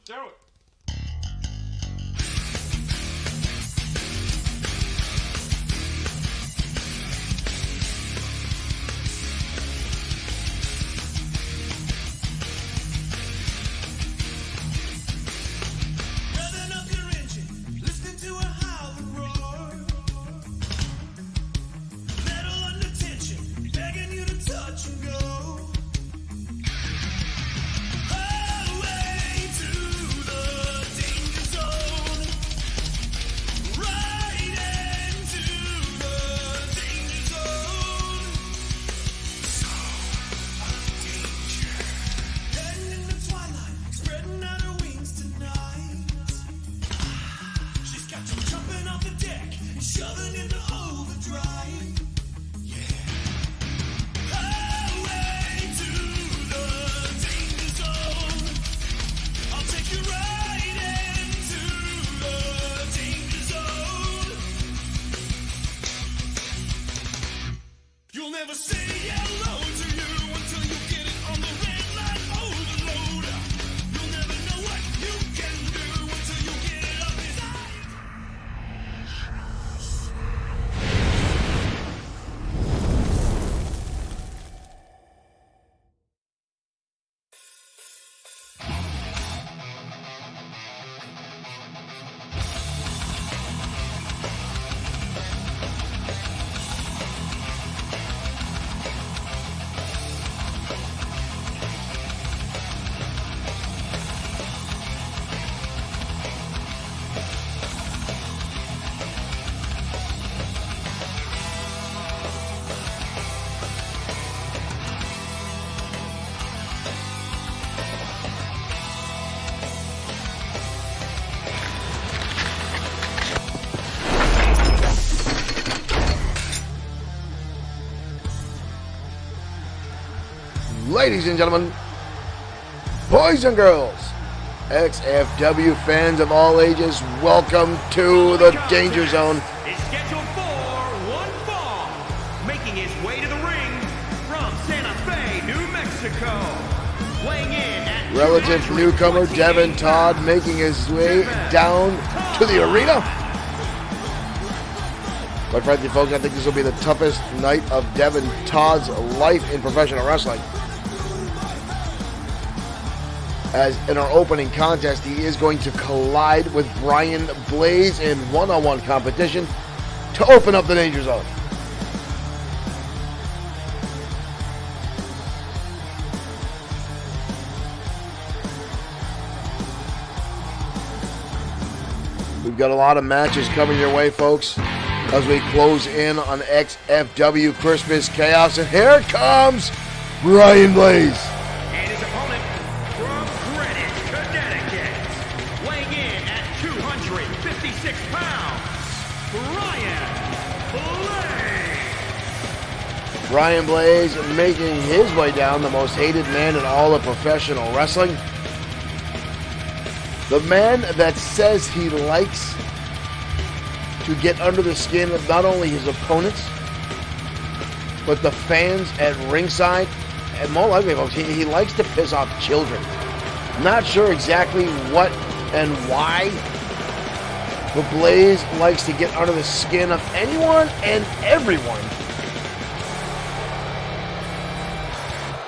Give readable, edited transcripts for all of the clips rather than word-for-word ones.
Do it. Ladies and gentlemen, boys and girls, XFW fans of all ages, welcome to the Danger Zone. Is scheduled for one fall, making his way to the ring from Santa Fe, New Mexico, weighing in at Relative newcomer Devin Todd making his way down to the arena. Quite frankly, folks, I think this will be the toughest night of Devin Todd's life in professional wrestling. As in our opening contest, he is going to collide with Brian Blaze in one-on-one competition to open up the Danger Zone. We've got a lot of matches coming your way, folks, as we close in on XFW Christmas Chaos. And here comes Brian Blaze. Brian Blaze making his way down, the most hated man in all of professional wrestling. The man that says he likes to get under the skin of not only his opponents, but the fans at ringside. And more likely, folks, he likes to piss off children. Not sure exactly what and why, but Blaze likes to get under the skin of anyone and everyone.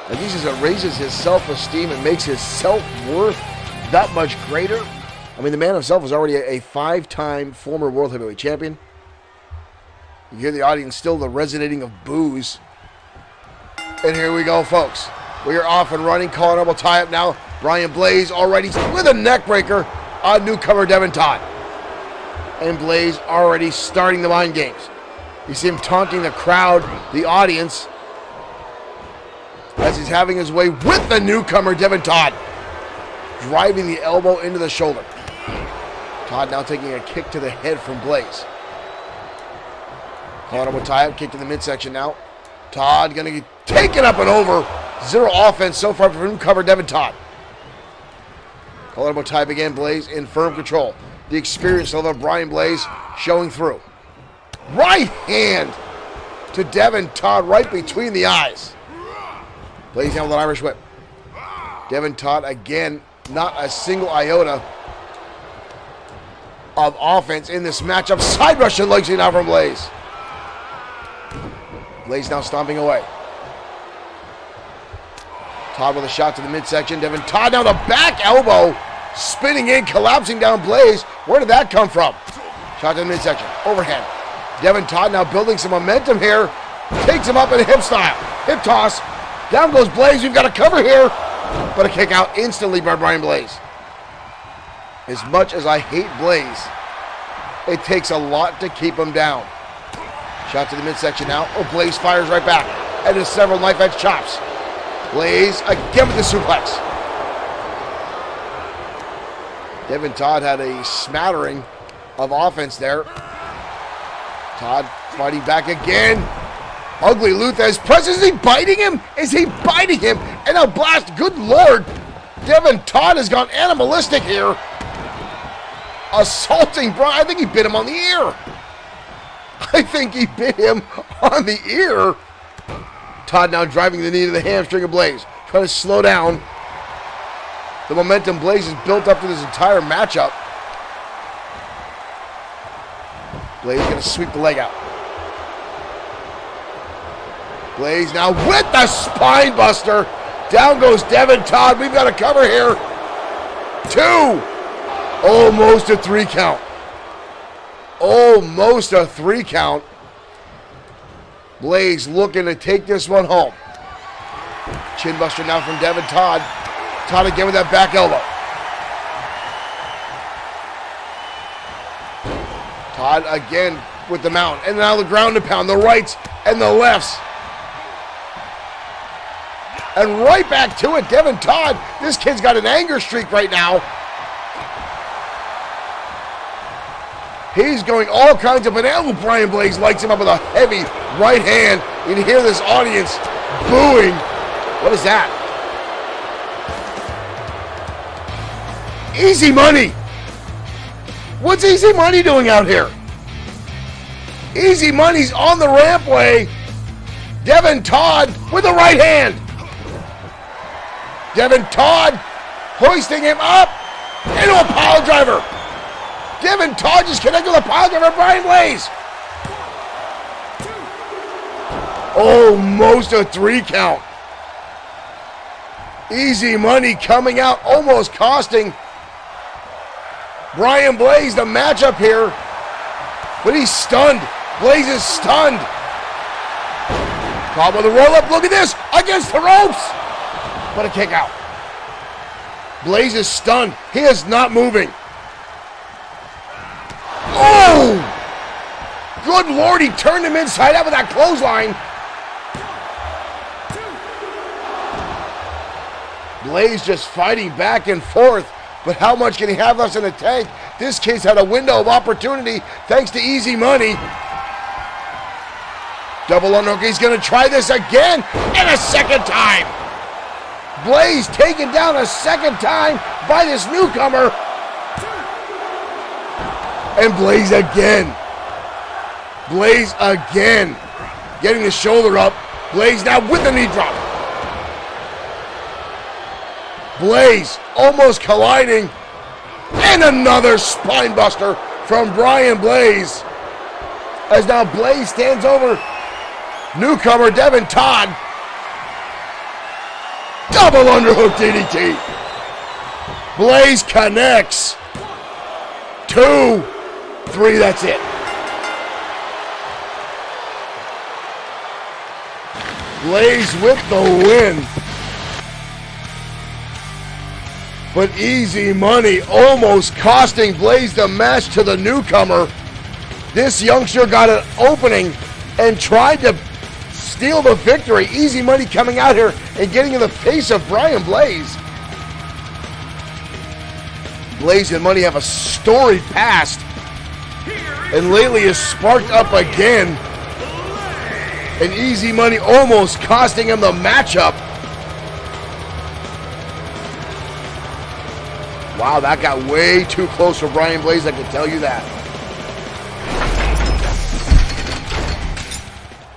And this is, it raises his self-esteem and makes his self-worth that much greater. I mean, the man himself is already a five-time former World Heavyweight Champion. You hear the audience still the resonating of boos. And here we go, folks. We are off and running. Calling double tie-up now. Brian Blaze already with a neck breaker on newcomer Devin Todd. And Blaze already starting the mind games. You see him taunting the crowd, the audience, as he's having his way with the newcomer, Devin Todd. Driving the elbow into the shoulder. Todd now taking a kick to the head from Blaze. Calling him a tie-up, kick to the midsection now. Todd going to get taken up and over. Zero offense so far for newcomer Devin Todd. Calling him a tie-up again, Blaze in firm control. The experience level of Brian Blaze showing through. Right hand to Devin Todd right between the eyes. Blaze down with an Irish whip. Devin Todd again Not a single iota of offense in this matchup. Side Russian leg sweep now from Blaze. Blaze now stomping away. Todd with a shot to the midsection. Devin Todd now the back elbow. Spinning in, collapsing down Blaze. Where did that come from? Shot to the midsection. Overhead. Devin Todd now building some momentum here. Takes him up in a hip style. Hip toss. Down goes Blaze. We've got a cover here. But a kick out instantly by Brian Blaze. As much as I hate Blaze, it takes a lot to keep him down. Shot to the midsection now. Oh, Blaze fires right back. And there's several knife edge chops. Blaze again with the suplex. Devin Todd had a smattering of offense there. Todd fighting back again. Ugly Luthez presses. Is he biting him? Is he biting him? And a blast. Good Lord. Devin Todd has gone animalistic here. Assaulting Brian. I think he bit him on the ear. I think he bit him on the ear. Todd now driving the knee to the hamstring of Blaze. Trying to slow down the momentum Blaze has built up to this entire matchup. Blaze going to sweep the leg out. Blaze now with the spine buster. Down goes Devin Todd. We've got a cover here. 2. Almost a 3 count. Almost a 3 count. Blaze looking to take this one home. Chin buster now from Devin Todd. Todd again with that back elbow. Todd again with the mount. And now the ground and pound. The rights and the lefts. And right back to it, Devin Todd. This kid's got an anger streak right now. He's going all kinds of bananas. Brian Blaze lights him up with a heavy right hand. You can hear this audience booing. What is that? Easy Money. What's Easy Money doing out here? Easy Money's on the rampway. Devin Todd with the right hand. Devin Todd hoisting him up into a pile driver. Devin Todd just connected with a pile driver. Brian Blaze. Almost a 3 count. Easy Money coming out, almost costing Brian Blaze the matchup here. But he's stunned. Blaze is stunned. Caught with a roll up. Look at this. Against the ropes. What a kick out. Blaze is stunned. He is not moving. Oh! Good Lord, he turned him inside out with that clothesline. Blaze just fighting back and forth. But how much can he have left in the tank? This kid's had a window of opportunity thanks to Easy Money. Double underhook. He's going to try this again and a second time. Blaze taken down a second time by this newcomer. And Blaze again. Blaze again. Getting the shoulder up. Blaze now with the knee drop. Blaze almost colliding. And another spine buster from Brian Blaze. As now Blaze stands over newcomer Devin Todd. Double underhook DDT. Blaze connects. 2, 3, that's it. Blaze with the win. But Easy Money almost costing Blaze the match to the newcomer. This youngster got an opening and tried to steal the victory. Easy Money coming out here and getting in the face of Brian Blaze. Blaze and Money have a storied past, and lately is sparked up again. And Easy Money almost costing him the matchup. Wow, that got way too close for Brian Blaze, I can tell you that.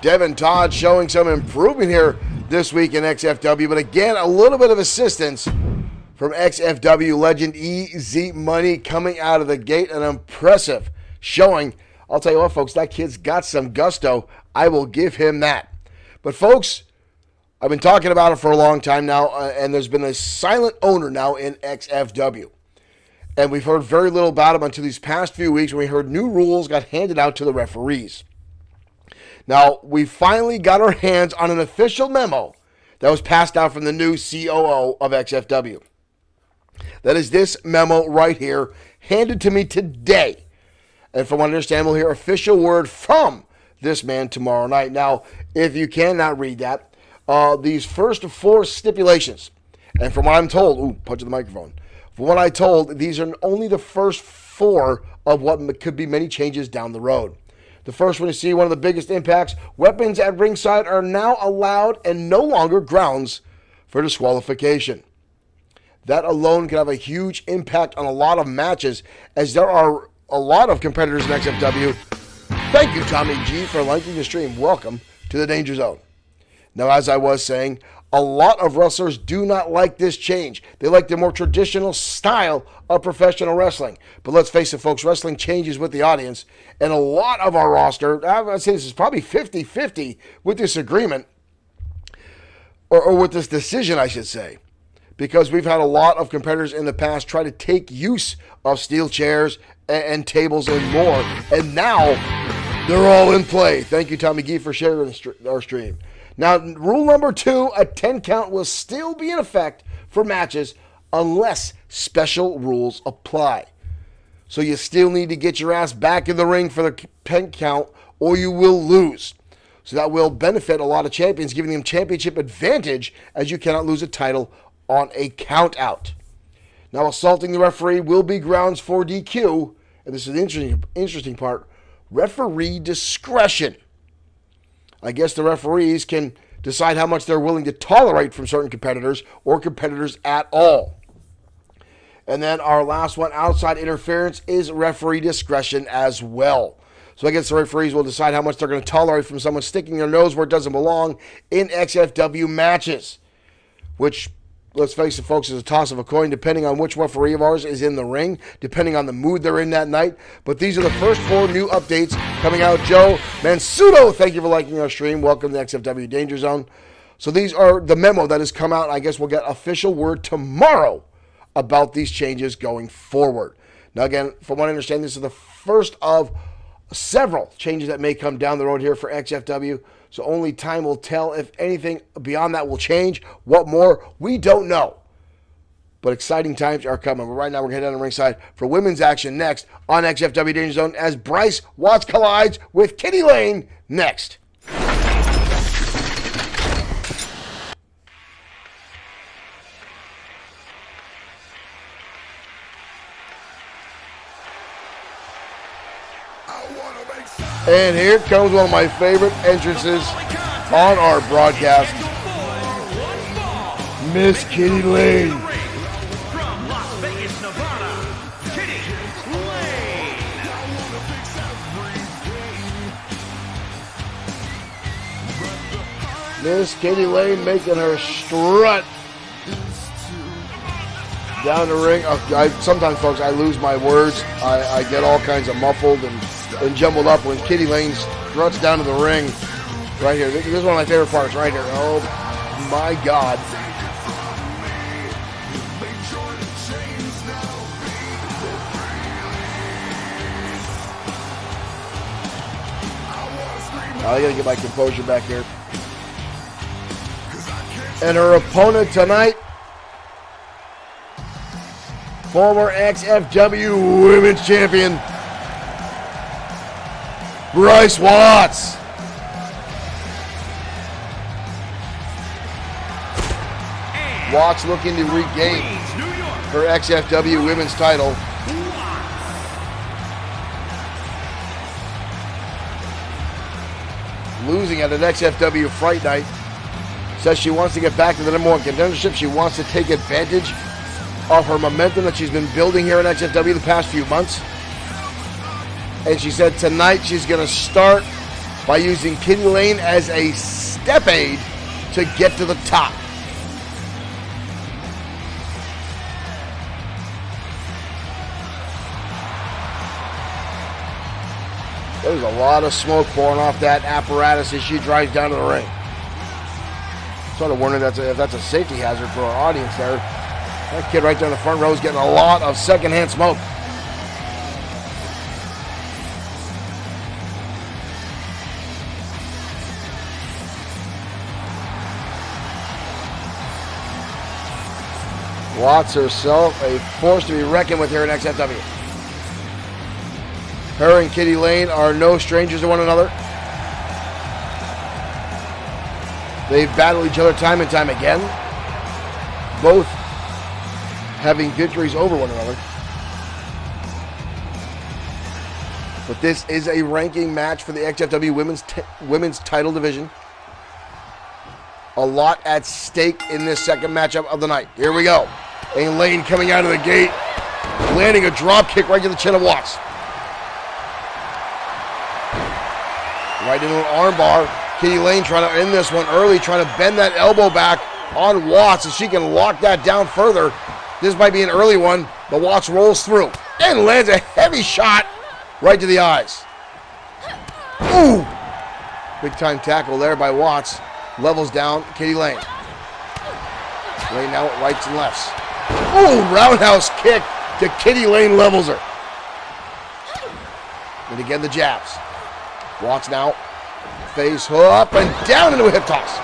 Devin Todd showing some improvement here this week in XFW, but again, a little bit of assistance from XFW legend Easy Money coming out of the gate. An impressive showing. I'll tell you what, folks, that kid's got some gusto. I will give him that. But, folks, I've been talking about it for a long time now, and there's been a silent owner now in XFW. And we've heard very little about him until these past few weeks when we heard new rules got handed out to the referees. Now, we finally got our hands on an official memo that was passed out from the new COO of XFW. That is this memo right here, handed to me today. And from what I understand, we'll hear official word from this man tomorrow night. Now, if you cannot read that, these first 4 stipulations, and from what I'm told, punch the microphone. From what I told, these are only the first 4 of what could be many changes down the road. The first one you see, one of the biggest impacts, weapons at ringside are now allowed and no longer grounds for disqualification. That alone can have a huge impact on a lot of matches, as there are a lot of competitors in XFW. Thank you, Tommy G, for liking the stream. Welcome to the Danger Zone. Now, as I was saying, a lot of wrestlers do not like this change. They like the more traditional style of professional wrestling. But let's face it, folks, wrestling changes with the audience. And a lot of our roster, I'd say this is probably 50-50 with this agreement, or with this decision, I should say. Because we've had a lot of competitors in the past try to take use of steel chairs and tables and more. And now, they're all in play. Thank you, Tommy G, for sharing our stream. Now, rule number 2, a 10 count will still be in effect for matches unless special rules apply. So you still need to get your ass back in the ring for the 10 count or you will lose. So that will benefit a lot of champions, giving them championship advantage, as you cannot lose a title on a count out. Now, assaulting the referee will be grounds for DQ, and this is the interesting part, referee discretion. I guess the referees can decide how much they're willing to tolerate from certain competitors or competitors at all. And then our last one, outside interference, is referee discretion as well. So I guess the referees will decide how much they're going to tolerate from someone sticking their nose where it doesn't belong in XFW matches, which, let's face it, folks, is a toss of a coin depending on which referee of ours is in the ring, depending on the mood they're in that night. But these are the first 4 new updates coming out. Joe Mansudo, thank you for liking our stream. Welcome to XFW Danger Zone. So these are the memo that has come out. I guess we'll get official word tomorrow about these changes going forward. Now, again, from what I understand, this is the first of several changes that may come down the road here for XFW. So only time will tell if anything beyond that will change. What more, we don't know. But exciting times are coming. But right now, we're heading down the ringside for women's action next on XFW Danger Zone as Bryce Watts collides with Kitty Lane next. And here comes one of my favorite entrances on our broadcast, Miss Kitty Lane. From Las Vegas, Nevada, Kitty Lane. Miss Kitty Lane making her strut down the ring. Sometimes, folks, I lose my words. I get all kinds of muffled and jumbled up when Kitty Lane struts down to the ring. Right here. This is one of my favorite parts right here. Oh, my God. I gotta get my composure back here. And her opponent tonight, former XFW Women's Champion, Bryce Watts. Watts looking to regain her XFW Women's title. Losing at an XFW Fright Night. Says she wants to get back to the #1 contendership. She wants to take advantage of her momentum that she's been building here in XFW the past few months. And she said tonight she's going to start by using Kitty Lane as a step aid to get to the top. There's a lot of smoke pouring off that apparatus as she drives down to the ring. Sort of wondering if that's a safety hazard for our audience there. That kid right there in the front row is getting a lot of secondhand smoke. Watts herself a force to be reckoned with here in XFW. Her and Kitty Lane are no strangers to one another. They've battled each other time and time again, both having victories over one another. But this is a ranking match for the XFW women's title division. A lot at stake in this second matchup of the night. Here we go. And Lane coming out of the gate, landing a drop kick right to the chin of Watts. Right into an armbar. Kitty Lane trying to end this one early, trying to bend that elbow back on Watts so she can lock that down further. This might be an early one, but Watts rolls through and lands a heavy shot right to the eyes. Ooh! Big time tackle there by Watts. Levels down Kitty Lane. Lane now at rights and lefts. Ooh, roundhouse kick to Kitty Lane, levels her. And again the jabs. Watts now face up and down into a hip toss.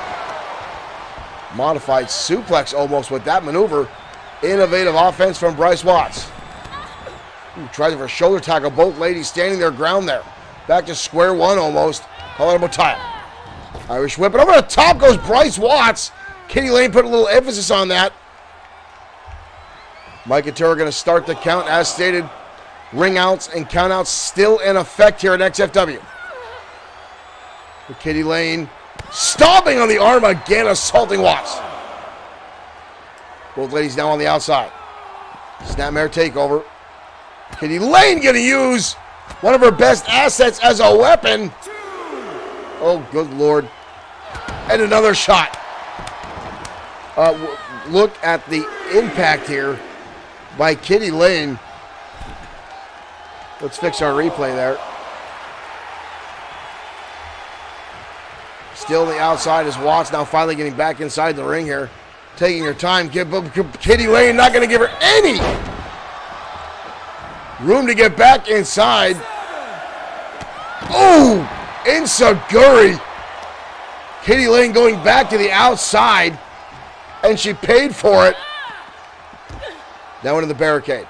Modified suplex almost with that maneuver. Innovative offense from Bryce Watts. Ooh, tries for a shoulder tackle. Both ladies standing their ground there. Back to square one almost. Call it a Motaya. Irish whip, and over the top goes Bryce Watts. Kitty Lane put a little emphasis on that. Mike and Turner going to start the count as stated. Ring outs and count outs still in effect here at XFW. With Kitty Lane stomping on the arm again, assaulting Watts. Both ladies now on the outside. Snapmare takeover. Kitty Lane going to use one of her best assets as a weapon. Oh, good Lord. And another shot. Look at the impact here by Kitty Lane. Let's fix our replay there. Still on the outside is Watts, now finally getting back inside the ring here. Taking her time. Kitty Lane not going to give her any room to get back inside. Oh! Insaguri. Kitty Lane going back to the outside, and she paid for it. Now into the barricade.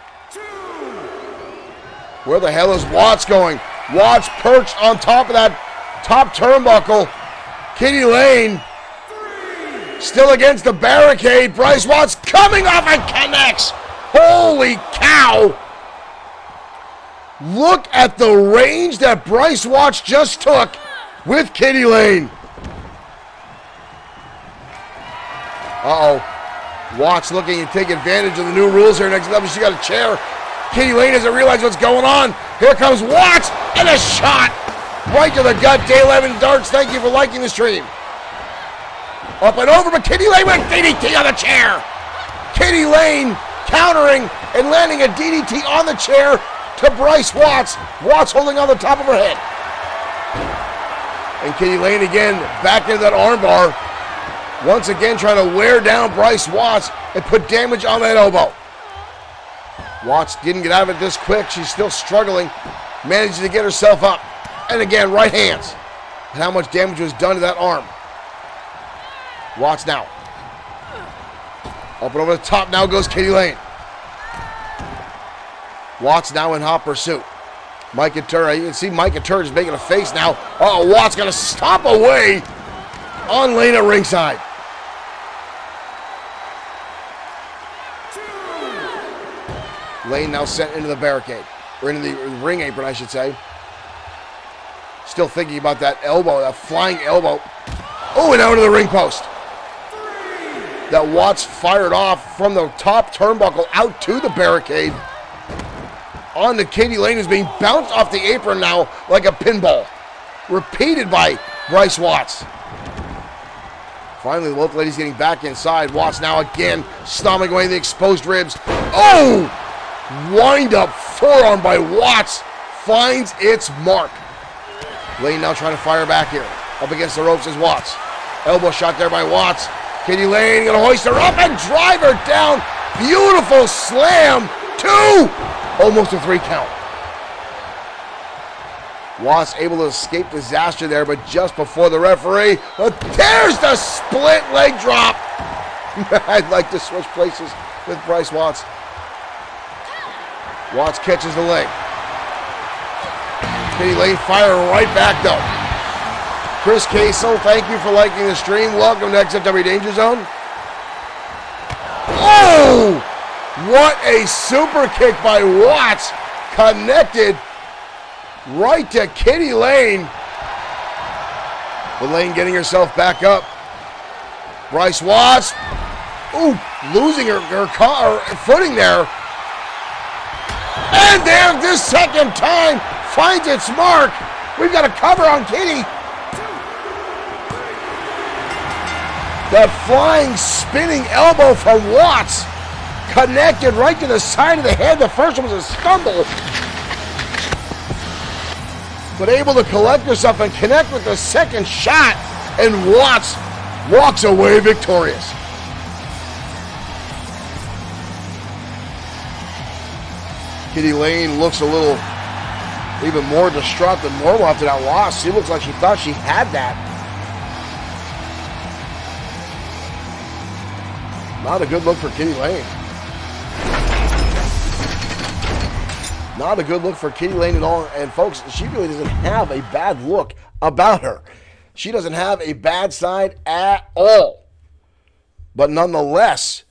Where the hell is Watts going? Watts perched on top of that top turnbuckle. Kitty Lane still against the barricade. Bryce Watts coming off and connects. Holy cow. Look at the range that Bryce Watts just took with Kitty Lane. Uh-oh. Watts looking to take advantage of the new rules here next level. She got a chair. Kitty Lane doesn't realize what's going on. Here comes Watts and a shot right to the gut. Day 11 Darts, thank you for liking the stream. Up and over, but Kitty Lane with a DDT on the chair. Kitty Lane countering and landing a DDT on the chair to Bryce Watts. Watts holding on the top of her head. And Kitty Lane again back into that armbar. Once again trying to wear down Bryce Watts and put damage on that elbow. Watts didn't get out of it this quick. She's still struggling. Managed to get herself up. And again, right hands. And how much damage was done to that arm. Watts now. Up and over the top now goes Kitty Lane. Watts now in hot pursuit. Mike Turner, you can see Mike Turner is making a face now. Uh-oh, Watts going to stop away on Lane at ringside. Lane now sent into the barricade. Or into the ring apron, I should say. Still thinking about that elbow, that flying elbow. Oh, and out to the ring post. That Watts fired off from the top turnbuckle out to the barricade. On to Kitty Lane, is being bounced off the apron now like a pinball. Repeated by Bryce Watts. Finally, both ladies getting back inside. Watts now again stomping away the exposed ribs. Oh! Wind up forearm by Watts finds its mark. Lane now trying to fire back here. Up against the ropes is Watts. Elbow shot there by Watts. Kitty Lane going to hoist her up and drive her down. Beautiful slam. 2. Almost a 3 count. Watts able to escape disaster there, but just before the referee, there's the split leg drop. I'd like to switch places with Bryce Watts. Watts catches the leg. Kitty Lane fire right back though. Chris Casel, thank you for liking the stream. Welcome to XFW Danger Zone. Oh! What a super kick by Watts. Connected right to Kitty Lane. But Lane getting herself back up. Bryce Watts. Ooh, losing her footing there. And there, this second time, finds its mark. We've got a cover on Kitty. That flying, spinning elbow from Watts connected right to the side of the head. The first one was a stumble. But able to collect herself and connect with the second shot. And Watts walks away victorious. Kitty Lane looks a little even more distraught than normal after that loss. She looks like she thought she had that. Not a good look for Kitty Lane. Not a good look for Kitty Lane at all. And folks, she really doesn't have a bad look about her. She doesn't have a bad side at all. But nonetheless,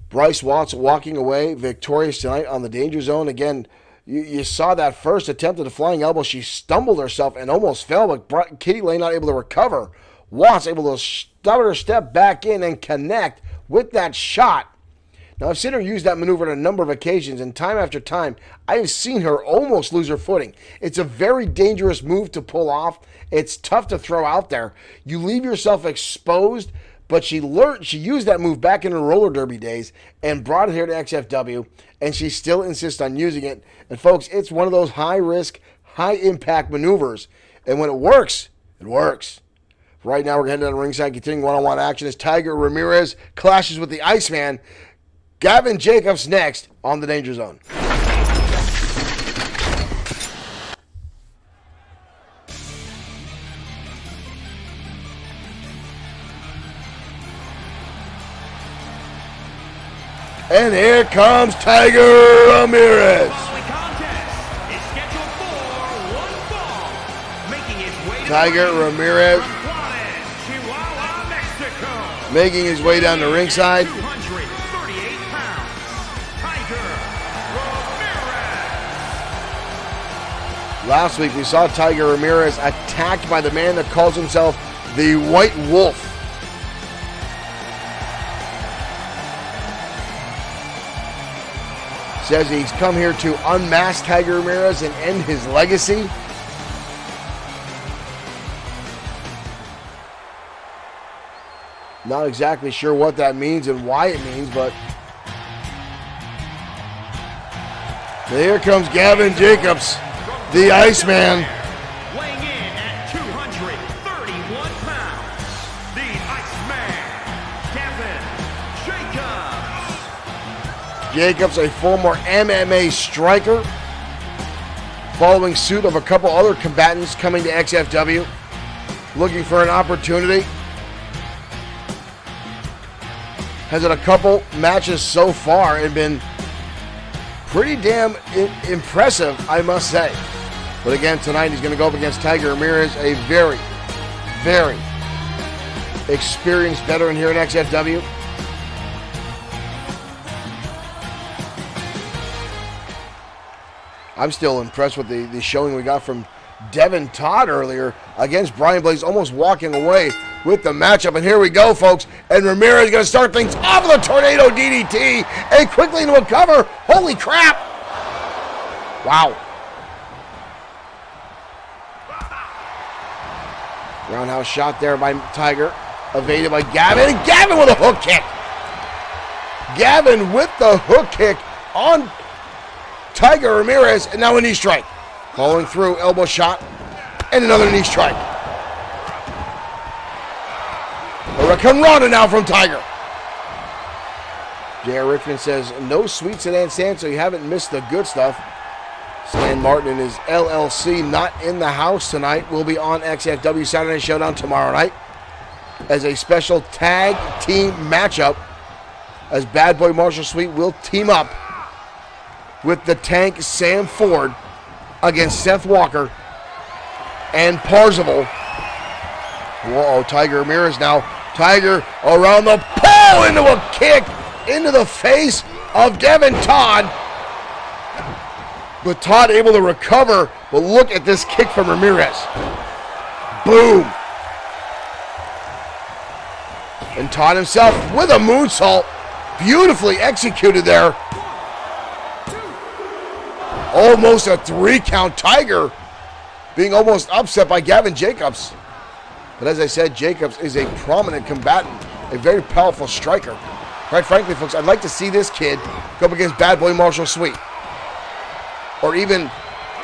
Bryce Watts walking away victorious tonight on the Danger Zone. Again, you saw that first attempt at a flying elbow. She stumbled herself and almost fell, but Kitty Lane not able to recover. Watts able to stutter her step back in and connect with that shot. Now, I've seen her use that maneuver on a number of occasions, and time after time, I've seen her almost lose her footing. It's a very dangerous move to pull off. It's tough to throw out there. You leave yourself exposed, but she used that move back in her roller derby days and brought it here to XFW, and she still insists on using it. And folks, it's one of those high-risk, high-impact maneuvers. And when it works, it works. Right now, we're heading down to ringside, continuing one-on-one action as Tiger Ramirez clashes with the Iceman. Gavin Jacobs next on the Danger Zone. And here comes Tiger Ramirez. Tiger Ramirez making his way down to ringside. Last week we saw Tiger Ramirez attacked by the man that calls himself the White Wolf. Says he's come here to unmask Tiger Ramirez and end his legacy. Not exactly sure what that means and why it means, but here comes Gavin Jacobs, the Iceman. Weighing in at 231 pounds, the Iceman, Gavin Jacobs. Jacobs, a former MMA striker, following suit of a couple other combatants coming to XFW, looking for an opportunity. Has had a couple matches so far and been pretty damn impressive, I must say. But again, tonight he's going to go up against Tiger Ramirez, a very, very experienced veteran here at XFW. I'm still impressed with the showing we got from Devin Todd earlier against Brian Blaze, almost walking away with the matchup. And here we go, folks. And Ramirez is going to start things off with a tornado DDT and quickly into a cover. Holy crap. Wow. Roundhouse shot there by Tiger. Evaded by Gavin. And Gavin with a hook kick. Gavin with the hook kick on Tiger Ramirez. And now a knee strike. Following through, elbow shot. And another knee strike. Hurricane Rana now from Tiger. J.R. Richmond says, no sweet sedan stand, so you haven't missed the good stuff. Stan Martin and his LLC not in the house tonight. Will be on XFW Saturday Showdown tomorrow night as a special tag team matchup, as Bad Boy Marshall Sweet will team up with the Tank Sam Ford against Seth Walker and Parzival. Whoa, Tiger Ramirez now. Tiger around the pole into a kick into the face of Devin Todd. But Todd able to recover, but look at this kick from Ramirez. Boom. And Todd himself with a moonsault. Beautifully executed there. Almost a 3 count. Tiger being almost upset by Gavin Jacobs. But as I said, Jacobs is a prominent combatant, a very powerful striker. Quite frankly, folks, I'd like to see this kid go up against Bad Boy Marshall Sweet. Or even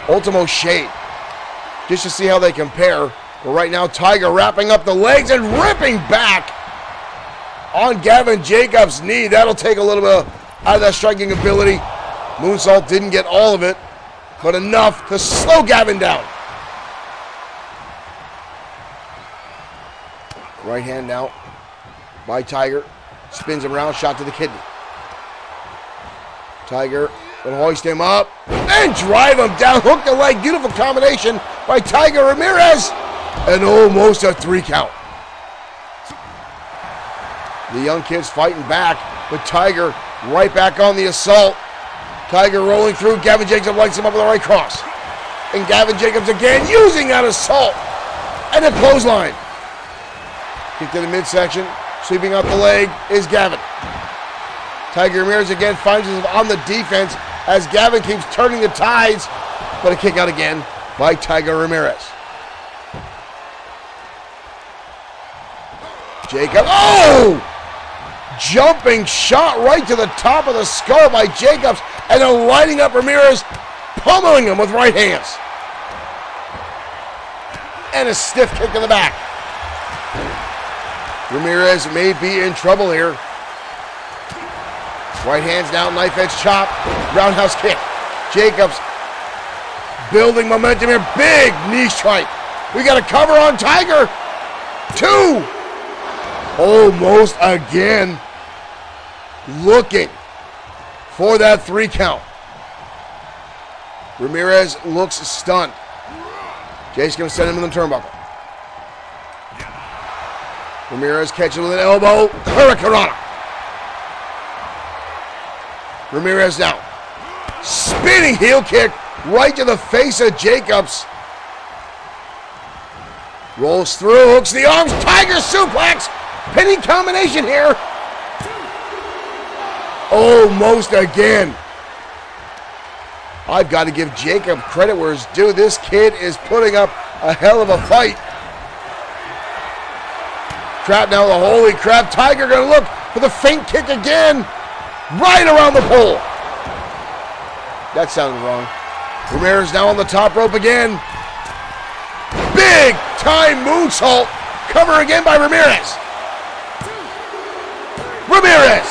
Ultimo Shade. Just to see how they compare. But right now, Tiger wrapping up the legs and ripping back on Gavin Jacobs' knee. That'll take a little bit out of that striking ability. Moonsault didn't get all of it, but enough to slow Gavin down. Right hand now by Tiger. Spins him around, shot to the kidney. Tiger will hoist him up and drive him down. Hook the leg. Beautiful combination by Tiger Ramirez. And almost a 3 count. The young kid's fighting back, but Tiger right back on the assault. Tiger rolling through. Gavin Jacobs lights him up with the right cross. And Gavin Jacobs again using that assault. And a clothesline. Kick to the midsection. Sweeping out the leg is Gavin. Tiger Ramirez again finds himself on the defense as Gavin keeps turning the tides. But a kick out again by Tiger Ramirez. Jacob. Oh! Jumping shot right to the top of the skull by Jacobs. And then lighting up Ramirez, pummeling him with right hands. And a stiff kick in the back. Ramirez may be in trouble here. Right hands down, knife edge chop, roundhouse kick. Jacobs building momentum here. Big knee strike. We got a cover on Tiger. 2. Almost again. Looking for that 3 count. Ramirez looks stunned. Jake's going to send him in the turnbuckle. Ramirez catching with an elbow. Hurricane Rana. Ramirez down. Spinning heel kick right to the face of Jacobs. Rolls through, hooks the arms. Tiger suplex. Pinning combination here. Almost again. I've got to give Jacob credit where it's due. This kid is putting up a hell of a fight. Crap now, the holy crap. Tiger going to look for the feint kick again. Right around the pole. That sounded wrong. Ramirez now on the top rope again. Big time moonsault. Cover again by Ramirez. Ramirez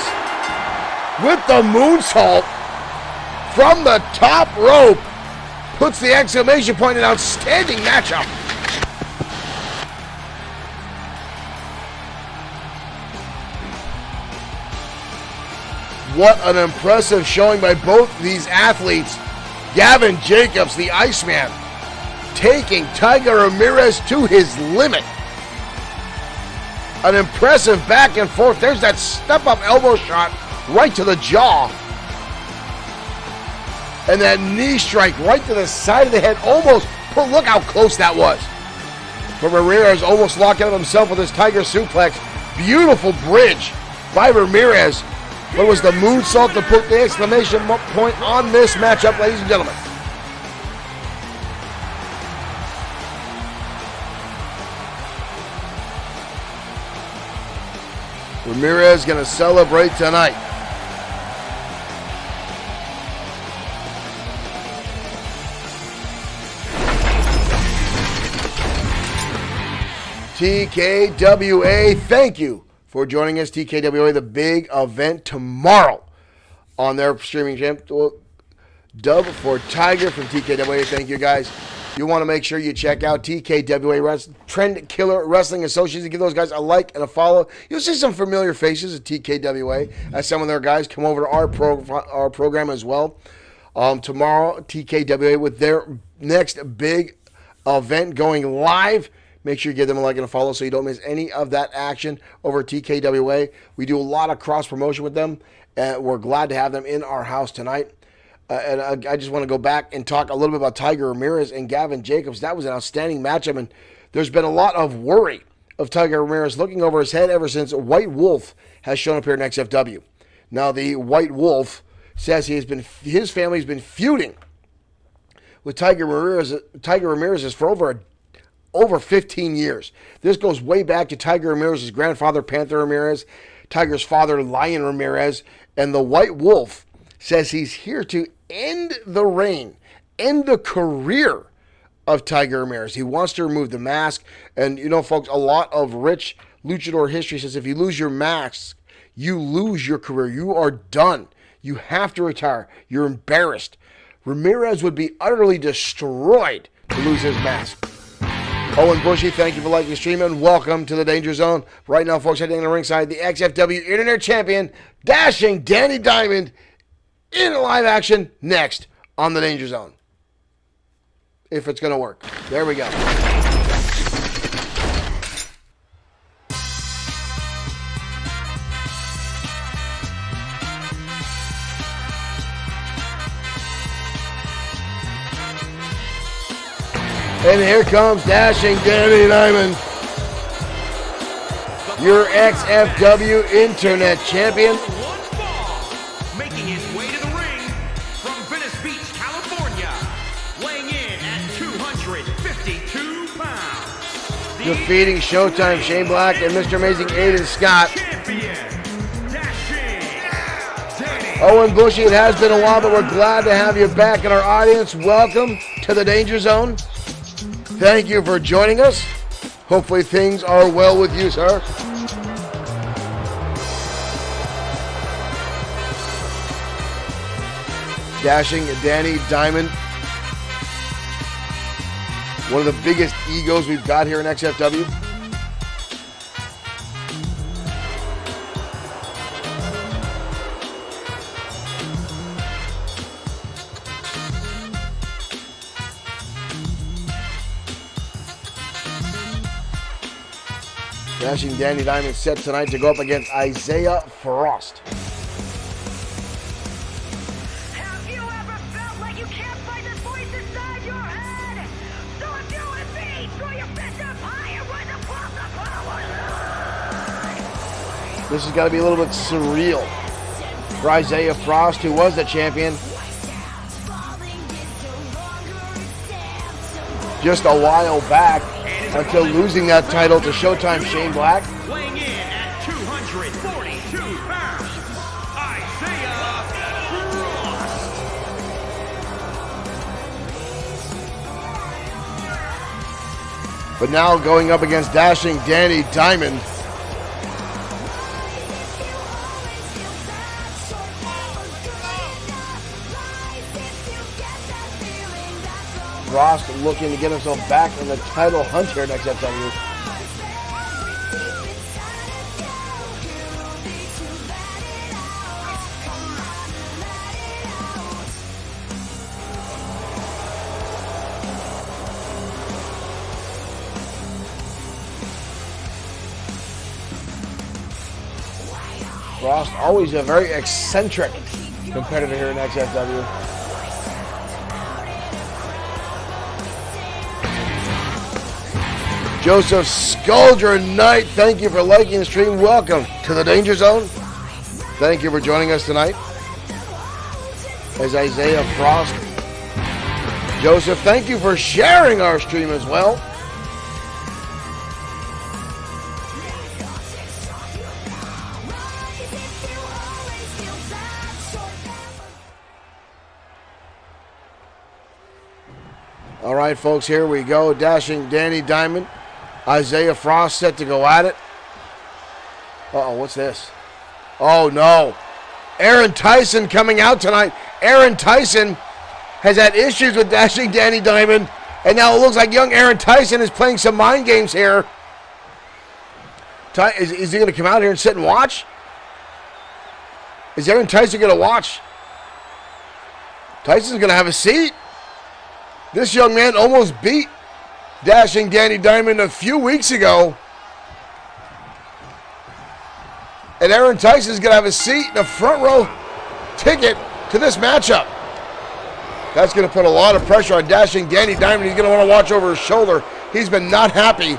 with the moonsault from the top rope puts the exclamation point in an outstanding matchup. What an impressive showing by both these athletes. Gavin Jacobs, the Iceman, taking Tiger Ramirez to his limit. An impressive back and forth. There's that step-up elbow shot right to the jaw. And that knee strike right to the side of the head. Almost, look how close that was. But Ramirez almost locked out himself with his Tiger suplex. Beautiful bridge by Ramirez. But it was the moonsault to put the exclamation point on this matchup, ladies and gentlemen. Ramirez going to celebrate tonight. TKWA, thank you for joining us. TKWA, the big event tomorrow on their streaming channel. Dub for Tiger from TKWA. Thank you, guys. You want to make sure you check out TKWA Trend Killer Wrestling Associates. Give those guys a like and a follow. You'll see some familiar faces at TKWA as some of their guys come over to our program as well. Tomorrow, TKWA with their next big event going live. Make sure you give them a like and a follow so you don't miss any of that action over at TKWA. We do a lot of cross-promotion with them, and we're glad to have them in our house tonight. And I just want to go back and talk a little bit about Tiger Ramirez and Gavin Jacobs. That was an outstanding matchup, and there's been a lot of worry of Tiger Ramirez looking over his head ever since White Wolf has shown up here in XFW. Now, the White Wolf says his family's been feuding with Tiger Ramirez for over 15 years. This goes way back to Tiger Ramirez's grandfather, Panther Ramirez, Tiger's father, Lion Ramirez, and the White Wolf says he's here to end the reign, end the career of Tiger Ramirez. He wants to remove the mask, and you know, folks, a lot of rich luchador history says if you lose your mask, you lose your career. You are done. You have to retire. You're embarrassed. Ramirez would be utterly destroyed to lose his mask. Owen Bushy, thank you for liking the stream and welcome to the Danger Zone. Right now, folks, heading to the ringside, the XFW Internet Champion, Dashing Danny Diamond, in live action next on the Danger Zone. If it's going to work. There we go. And here comes Dashing Danny Diamond, your XFW Internet Champion. Making his way to the ring from Venice Beach, California, weighing in at 252 pounds. Defeating Showtime Shane Black and Mr. Amazing Aiden Scott. Champion, Dashing Danny. Owen Bushy, it has been a while, but we're glad to have you back in our audience. Welcome to the Danger Zone. Thank you for joining us. Hopefully things are well with you, sir. Dashing Danny Diamond. One of the biggest egos we've got here in XFW. Dashing Danny Diamond set tonight to go up against Isaiah Frost. Have you ever felt like you can't fight this voice inside your head? So if you and me, throw your fist up high and run the clock. This has got to be a little bit surreal for Isaiah Frost, who was the champion just a while back, until losing that title to Showtime Shane Black. Weighing in at 242 pounds, Isaiah Frost. But now going up against Dashing Danny Diamond. Frost looking to get himself back in the title hunt here at XFW. Frost, always a very eccentric competitor here in XFW. Joseph Scoldra Knight, thank you for liking the stream. Welcome to the Danger Zone. Thank you for joining us tonight. As Isaiah Frost. Joseph, thank you for sharing our stream as well. All right, folks, here we go. Dashing Danny Diamond, Isaiah Frost set to go at it. Uh-oh, what's this? Oh, no. Aaron Tyson coming out tonight. Aaron Tyson has had issues with Dashing Danny Diamond, and now it looks like young Aaron Tyson is playing some mind games here. Is he going to come out here and sit and watch? Is Aaron Tyson going to watch? Tyson's going to have a seat. This young man almost beat Dashing Danny Diamond a few weeks ago. And Aaron Tyson's going to have a seat in a front row ticket to this matchup. That's going to put a lot of pressure on Dashing Danny Diamond. He's going to want to watch over his shoulder. He's been not happy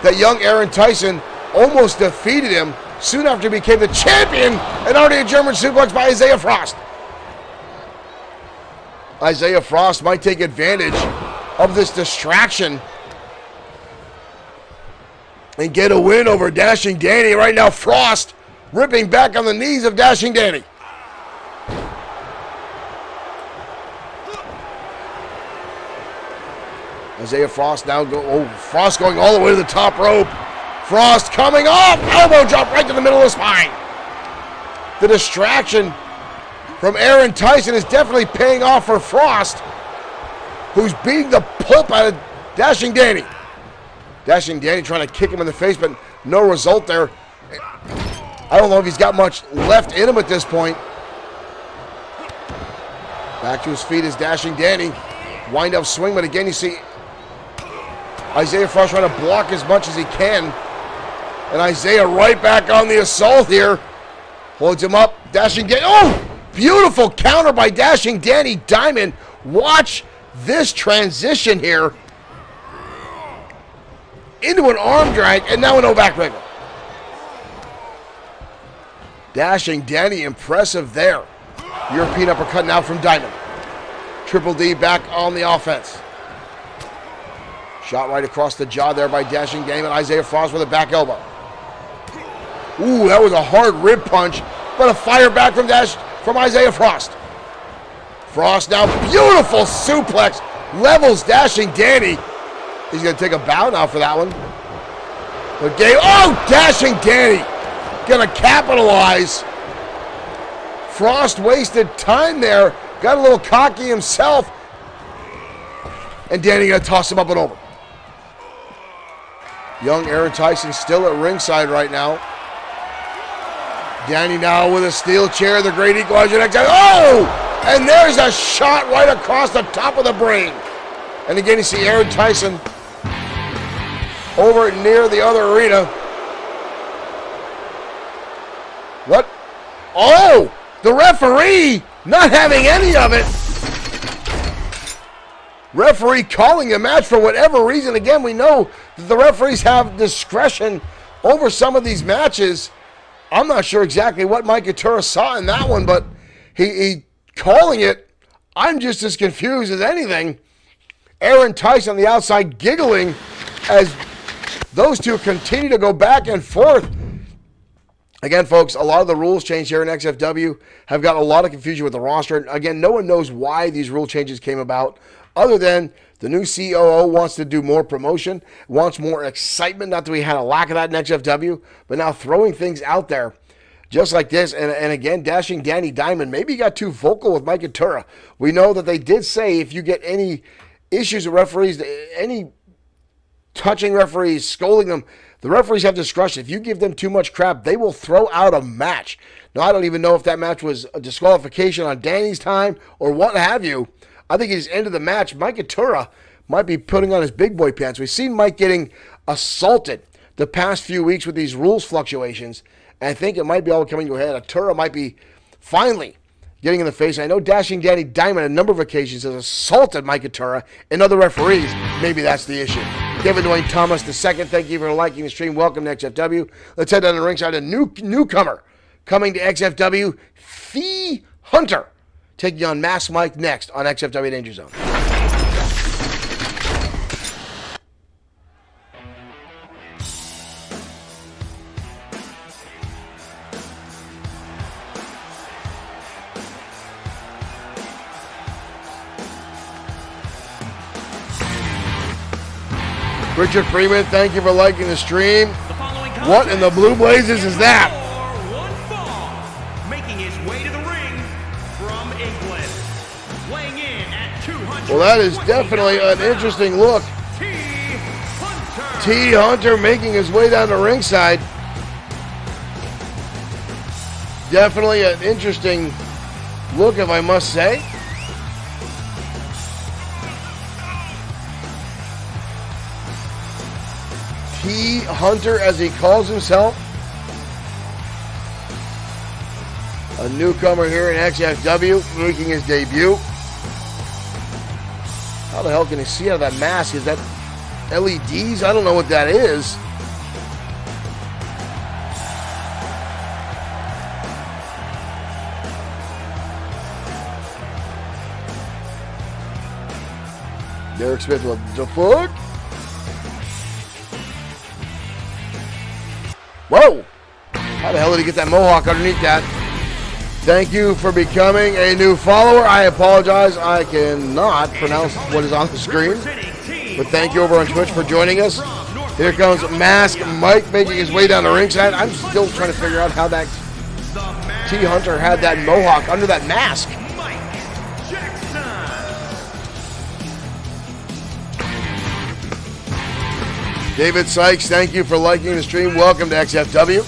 that young Aaron Tyson almost defeated him soon after he became the champion, and already a German suplex by Isaiah Frost. Isaiah Frost might take advantage of this distraction and get a win over Dashing Danny. Right now, Frost ripping back on the knees of Dashing Danny. Isaiah Frost now Frost going all the way to the top rope. Frost coming off, elbow drop right to the middle of the spine. The distraction from Aaron Tyson is definitely paying off for Frost, who's beating the pulp out of Dashing Danny. Dashing Danny trying to kick him in the face, but no result there. I don't know if he's got much left in him at this point. Back to his feet is Dashing Danny. Wind up swing, but again you see Isaiah Frost trying to block as much as he can. And Isaiah right back on the assault here. Holds him up. Dashing Danny. Oh! Beautiful counter by Dashing Danny Diamond. Watch this transition here into an arm drag and now a no backbreaker. Dashing Danny, impressive there. European uppercut now from Diamond. Triple D back on the offense. Shot right across the jaw there by Dashing Danny, and Isaiah Frost with a back elbow. Ooh, that was a hard rib punch, but a fire back from Isaiah Frost. Frost now, beautiful suplex, levels Dashing Danny. He's going to take a bow now for that one. But Dashing Danny going to capitalize. Frost wasted time there, got a little cocky himself, and Danny going to toss him up and over. Young Aaron Tyson still at ringside right now. Danny now with a steel chair, the great equalizer next time. Oh! And there's a shot right across the top of the brain. And again, you see Aaron Tyson over near the other arena. What? Oh! The referee not having any of it. Referee calling a match for whatever reason. Again, we know that the referees have discretion over some of these matches. I'm not sure exactly what Mike Couture saw in that one, but he calling it. I'm just as confused as anything. Aaron Tyson on the outside giggling as those two continue to go back and forth. Again, folks, a lot of the rules change here in XFW have got a lot of confusion with the roster. Again, no one knows why these rule changes came about, other than the new COO wants to do more promotion, wants more excitement. Not that we had a lack of that in XFW, but now throwing things out there just like this. And again, Dashing Danny Diamond maybe got too vocal with Mike Couture. We know that they did say if you get any issues with referees, any touching referees, scolding them, the referees have discretion. If you give them too much crap, they will throw out a match. Now, I don't even know if that match was a disqualification on Danny's time or what have you. I think at the end of the match, Mike Couture might be putting on his big boy pants. We've seen Mike getting assaulted the past few weeks with these rules fluctuations, and I think it might be all coming to a head. Couture might be finally getting in the face. I know Dashing Danny Diamond on a number of occasions has assaulted Mike Couture and other referees. Maybe that's the issue. Kevin Dwayne Thomas II, thank you for liking the stream. Welcome to XFW. Let's head down to the ringside. A newcomer coming to XFW, Fee Hunter, taking on Mass Mike next on XFW Danger Zone. Richard Freeman, thank you for liking the stream. The following What in the blue blazes is that? One fall, making his way to the ring from England, weighing in at 200. Well, that is definitely an interesting look. T. Hunter making his way down the ringside. Definitely an interesting look, if I must say. T. Hunter, as he calls himself. A newcomer here in XFW, making his debut. How the hell can he see out of that mask? Is that LEDs? I don't know what that is. Derek Smith with the fuck? Whoa! How the hell did he get that mohawk underneath that? Thank you for becoming a new follower. I apologize, I cannot pronounce what is on the screen. But thank you over on Twitch for joining us. Here comes Mask Mike making his way down the ringside. I'm still trying to figure out how that T. Hunter had that mohawk under that mask. David Sykes, thank you for liking the stream. Welcome to XFW.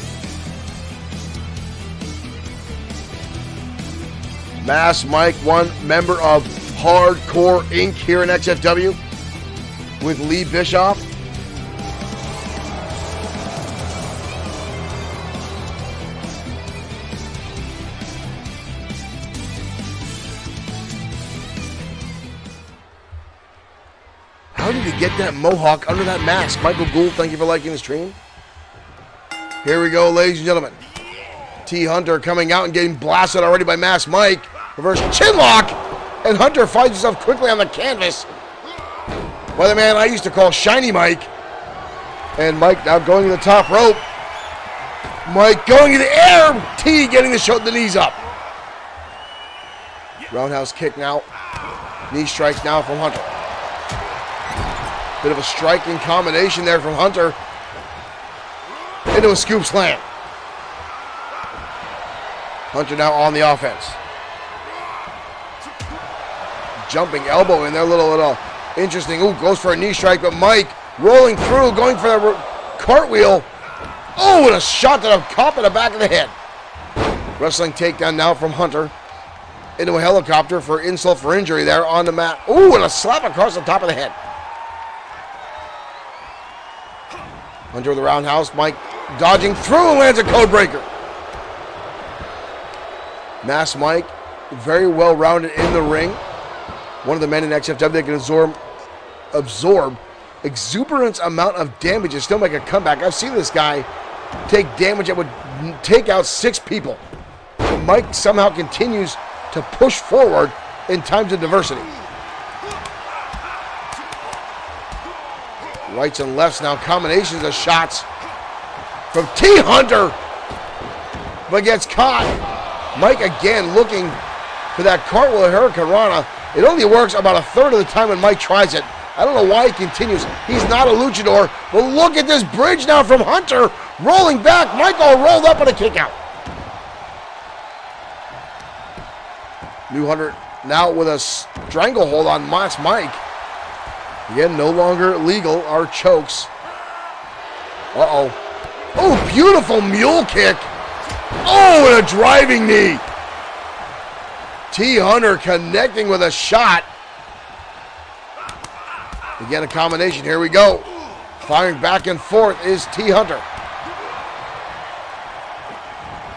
Mask Mike, one member of Hardcore Inc. here in XFW with Lee Bischoff. How did he get that mohawk under that mask? Michael Gould, thank you for liking the stream. Here we go, ladies and gentlemen. T. Hunter coming out and getting blasted already by Mask Mike. Reverse chinlock, and Hunter finds himself quickly on the canvas by the man I used to call Shiny Mike. And Mike now going to the top rope. Mike going to the air. T getting the knees up. Roundhouse kick now. Knee strikes now from Hunter. Bit of a striking combination there from Hunter. Into a scoop slam. Hunter now on the offense. Jumping elbow in there, little interesting. Ooh, goes for a knee strike, but Mike rolling through, going for the cartwheel. Oh, and a shot to the top of the back of the head. Wrestling takedown now from Hunter. Into a helicopter for insult for injury there on the mat. Ooh, and a slap across the top of the head. Hunter with the roundhouse. Mike dodging through and lands a code breaker. Mask Mike, very well rounded in the ring. One of the men in XFW that can absorb exuberant amount of damage and still make a comeback. I've seen this guy take damage that would take out 6 people. But Mike somehow continues to push forward in times of adversity. Rights and lefts now, combinations of shots from T. Hunter, but gets caught. Mike again looking for that cartwheel hurricanrana. It only works about a third of the time when Mike tries it. I don't know why he continues. He's not a luchador, but look at this bridge now from Hunter, rolling back. Mike all rolled up on a kick out. New Hunter now with a stranglehold on Mask Mike. Again, no longer legal are chokes. Uh-oh. Oh, beautiful mule kick. Oh, and a driving knee. T. Hunter connecting with a shot. Again, a combination. Here we go. Firing back and forth is T. Hunter.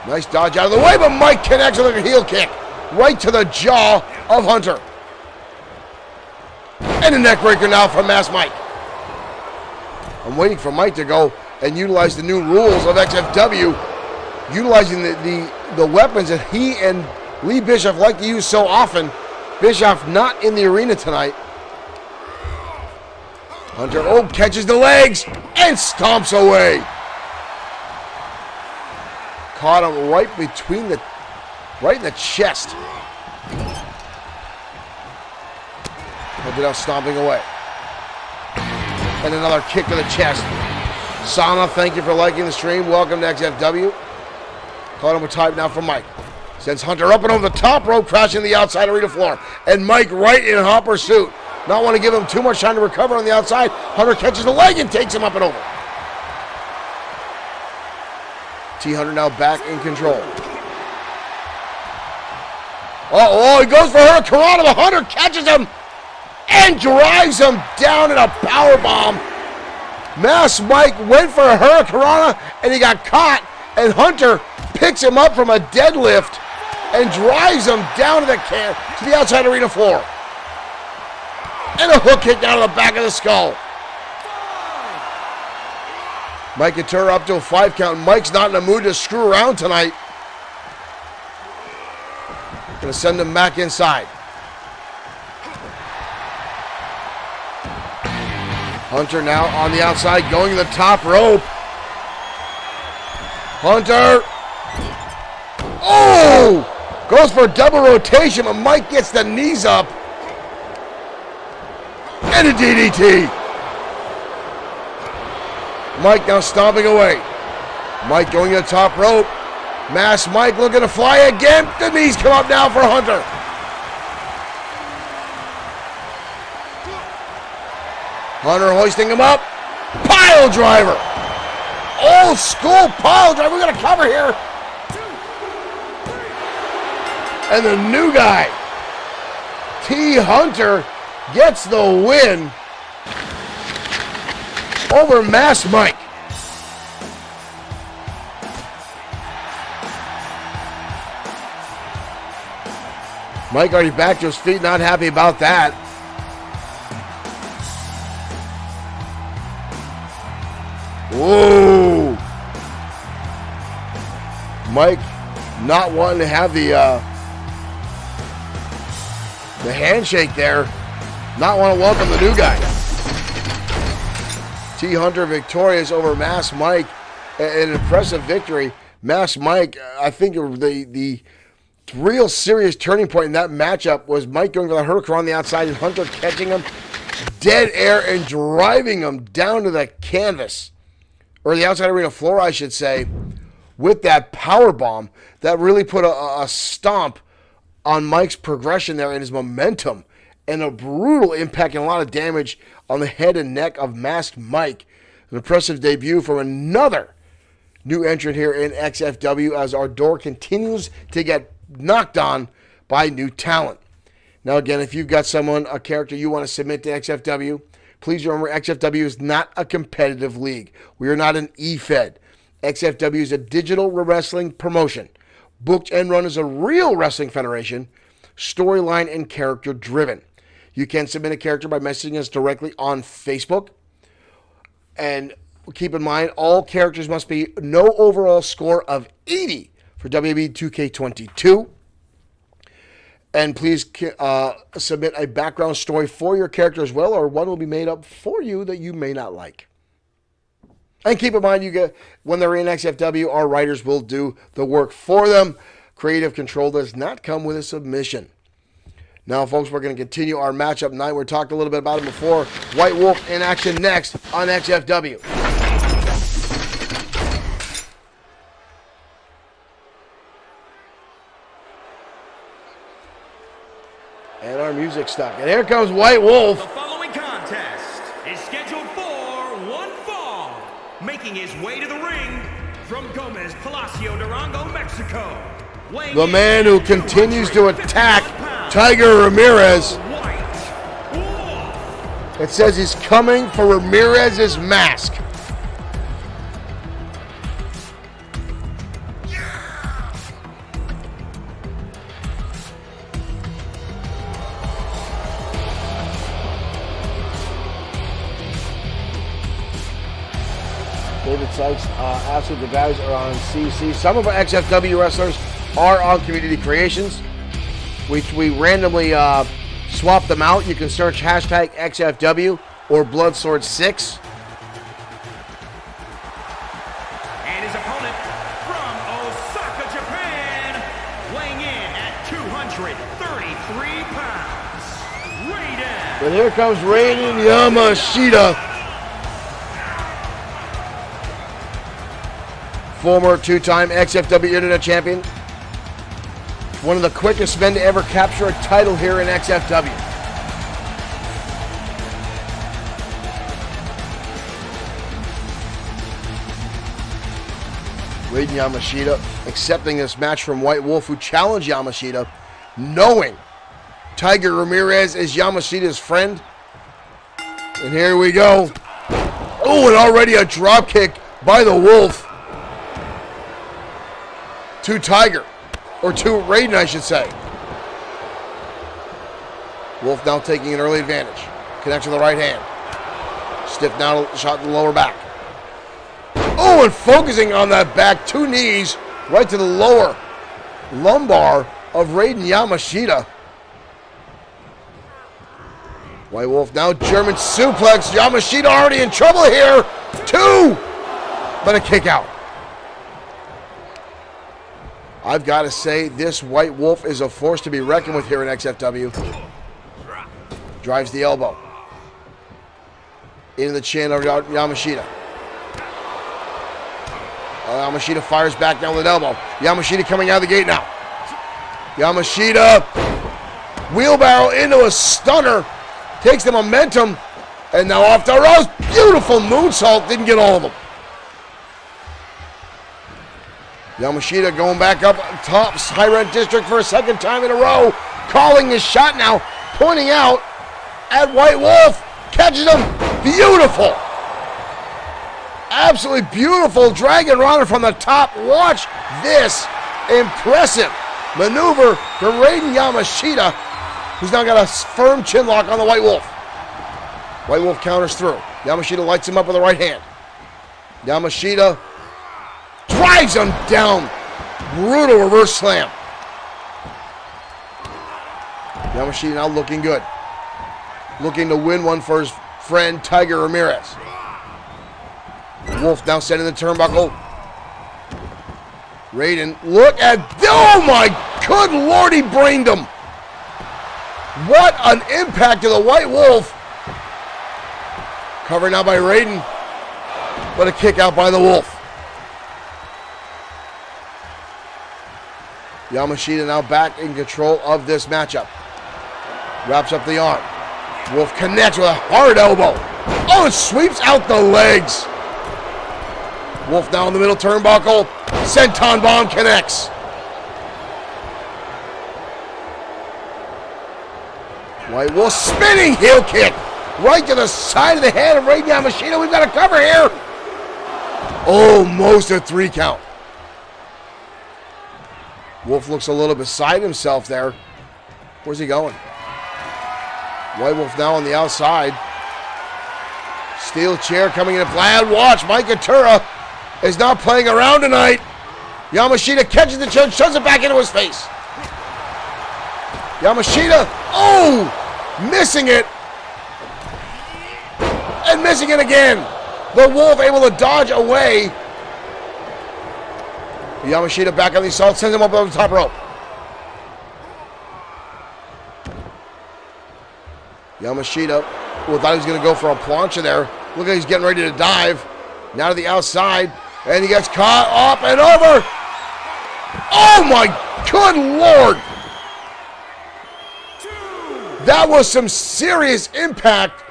Nice dodge out of the way, but Mike connects with a heel kick right to the jaw of Hunter. And a neck breaker now from Mask Mike. I'm waiting for Mike to go and utilize the new rules of XFW, utilizing the weapons that he and Lee Bischoff like to use so often. Bischoff not in the arena tonight. Hunter, oh, catches the legs and stomps away. Caught him right in the chest. Hunter now stomping away. And another kick to the chest. Sana, thank you for liking the stream. Welcome to XFW. Caught him with type now from Mike. Sends Hunter up and over the top rope, crashing the outside arena floor. And Mike right in hot pursuit. Not want to give him too much time to recover on the outside. Hunter catches the leg and takes him up and over. T-Hunter now back in control. Oh, he goes for Hurricanrana, but Hunter catches him and drives him down in a powerbomb. Mass Mike went for a Hurricanrana and he got caught, and Hunter picks him up from a deadlift and drives him down to the outside arena floor. And a hook kick down to the back of the skull. Mike and Turner up to a 5 count. Mike's not in the mood to screw around tonight. Gonna send him back inside. Hunter now on the outside, going to the top rope. Hunter. Oh! Goes for a double rotation, but Mike gets the knees up. And a DDT. Mike now stomping away. Mike going to the top rope. Mass Mike looking to fly again. The knees come up now for Hunter. Hunter hoisting him up. Pile driver. Old school pile driver. We're going to cover here. And the new guy, T-Hunter, gets the win over Mass Mike. Mike already back to his feet, not happy about that. Whoa! Mike not wanting to have the handshake there. Not want to welcome the new guy. T-Hunter victorious over Mass Mike. An impressive victory. Mass Mike, I think the real serious turning point in that matchup was Mike going for the Hurricane on the outside and Hunter catching him dead air and driving him down to the canvas, or the outside arena floor, I should say, with that power bomb that really put a stomp on Mike's progression there and his momentum, and a brutal impact and a lot of damage on the head and neck of Masked Mike. An impressive debut from another new entrant here in XFW as our door continues to get knocked on by new talent. Now again, if you've got a character you want to submit to XFW, please remember XFW is not a competitive league. We are not an E-Fed. XFW is a digital wrestling promotion, booked and run as a real wrestling federation, storyline and character driven. You can submit a character by messaging us directly on Facebook. And keep in mind, all characters must be no overall score of 80 for WWE 2K22. And please submit a background story for your character as well, or one will be made up for you that you may not like. And keep in mind, when they're in XFW, our writers will do the work for them. Creative control does not come with a submission. Now, folks, we're going to continue our matchup night. We talked a little bit about it before. White Wolf in action next on XFW. And our music stuck. And here comes White Wolf. The following contest is scheduled for one fall. Making his way to the ring from Gomez Palacio, Durango, Mexico. The man who continues to attack Tiger Ramirez. It says he's coming for Ramirez's mask. David Sykes asked if the guys are on CC. Some of our XFW wrestlers are on Community Creations. We randomly swap them out. You can search hashtag XFW or Bloodsword6. And his opponent from Osaka, Japan, weighing in at 233 pounds, Raiden. But here comes Raiden Yamashita. former two-time XFW Internet Champion. One of the quickest men to ever capture a title here in XFW. Raiden Yamashita accepting this match from White Wolf, who challenged Yamashita, knowing Tiger Ramirez is Yamashita's friend. And here we go. Oh, and already a drop kick by the Wolf to Tiger. Or to Raiden, I should say. Wolf now taking an early advantage. Connects with the right hand. Stiff now shot in the lower back. Oh, and focusing on that back. 2 knees right to the lower lumbar of Raiden Yamashita. White Wolf now German suplex. Yamashita already in trouble here. 2! But a kick out. I've got to say, this White Wolf is a force to be reckoned with here in XFW. Drives the elbow. Into the chin of Yamashita. Yamashita fires back down with an elbow. Yamashita coming out of the gate now. Yamashita, wheelbarrow into a stunner. Takes the momentum. And now off the ropes. Beautiful moonsault. Didn't get all of them. Yamashita going back up top, High Rent District for a second time in a row. Calling his shot now, pointing out at White Wolf. Catches him. Beautiful. Absolutely beautiful Dragon Runner from the top. Watch this impressive maneuver from Raiden Yamashita, who's now got a firm chin lock on the White Wolf. White Wolf counters through. Yamashita lights him up with the right hand. Yamashita drives him down. Brutal reverse slam. Yamashita now looking good. Looking to win one for his friend Tiger Ramirez. Wolf now setting the turnbuckle. Raiden, look at, oh my good lord, he brained him. What an impact to the White Wolf. Covered now by Raiden. What a kick out by the Wolf. Yamashita now back in control of this matchup. Wraps up the arm. Wolf connects with a hard elbow. Oh, it sweeps out the legs. Wolf now in the middle turnbuckle. Senton bomb connects. White Wolf spinning heel kick. Right to the side of the head of Raiden Yamashita. We've got a cover here. Almost a 3 count. Wolf looks a little beside himself there. Where's he going? White Wolf now on the outside. Steel chair coming in. Vlad, watch. Mike Atura is not playing around tonight. Yamashita catches the chair and shoves it back into his face. Yamashita, oh, missing it. And missing it again. The Wolf able to dodge away. Yamashita back on the assault, sends him up over the top rope. Yamashita, who thought he was going to go for a plancha there. Look like he's getting ready to dive. Now to the outside, and he gets caught up and over. Oh my good lord. That was some serious impact.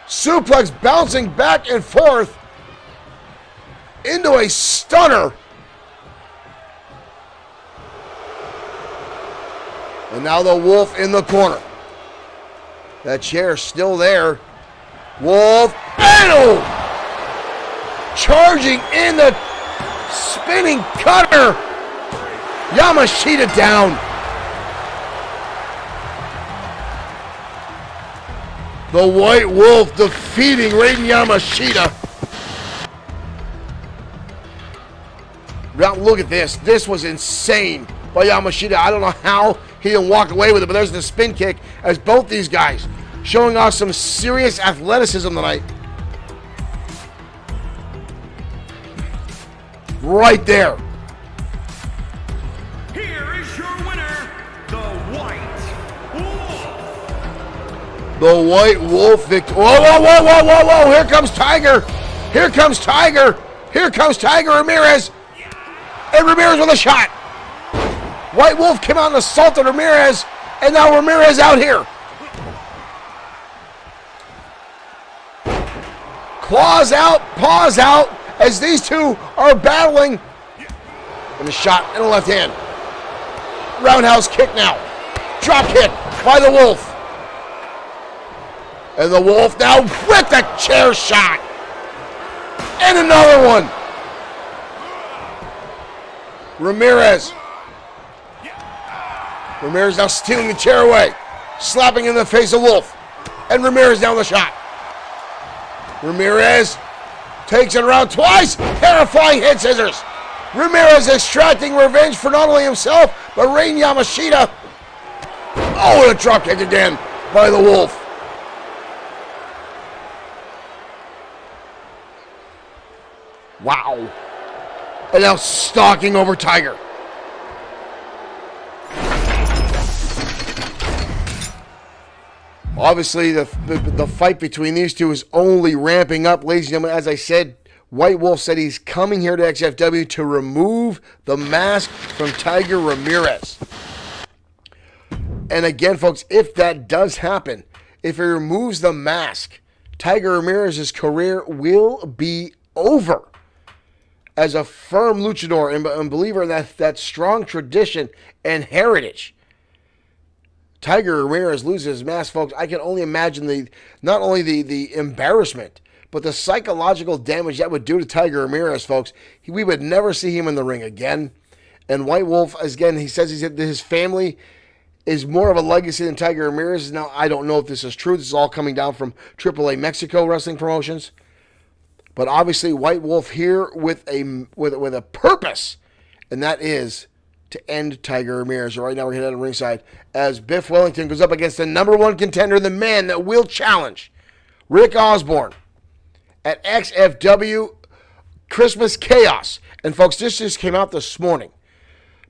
Suplex bouncing back and forth into a stunner. And now the Wolf in the corner. That chair still there. Wolf, and charging in the spinning cutter. Yamashita down. The White Wolf defeating Raiden Yamashita. Now look at this. This was insane by Yamashita. I don't know how he didn't walk away with it, but there's the spin kick as both these guys showing off some serious athleticism tonight. Right there. Here is your winner, the White Wolf. The White Wolf victory. Whoa, whoa, whoa, whoa, whoa, whoa. Here comes Tiger. Here comes Tiger. Here comes Tiger Ramirez. And Ramirez with a shot. White Wolf came out and assaulted Ramirez. And now Ramirez out here. Claws out, paws out, as these two are battling. And a shot in the left hand. Roundhouse kick now. Drop kick by the Wolf. And the Wolf now with the chair shot. And another one. Ramirez. Ramirez now stealing the chair away. Slapping in the face of Wolf. And Ramirez down the shot. Ramirez takes it around twice. Terrifying head scissors. Ramirez extracting revenge for not only himself, but Rain Yamashita. Oh, and a drop kick again by the Wolf. Wow. And now stalking over Tiger. Obviously, the fight between these two is only ramping up. Ladies and gentlemen, as I said, White Wolf said he's coming here to XFW to remove the mask from Tiger Ramirez. And again, folks, if that does happen, if he removes the mask, Tiger Ramirez's career will be over. As a firm luchador and believer in that strong tradition and heritage, Tiger Ramirez loses his mask, folks. I can only imagine not only the embarrassment, but the psychological damage that would do to Tiger Ramirez, folks. We would never see him in the ring again. And White Wolf, again, he says his family is more of a legacy than Tiger Ramirez. Now, I don't know if this is true. This is all coming down from AAA Mexico Wrestling Promotions. But obviously, White Wolf here with a purpose, and that is to end Tiger Ramirez. Right now, we're headed on the ringside as Biff Wellington goes up against the number one contender, the man that will challenge Rick Osborne at XFW Christmas Chaos. And folks, this just came out this morning.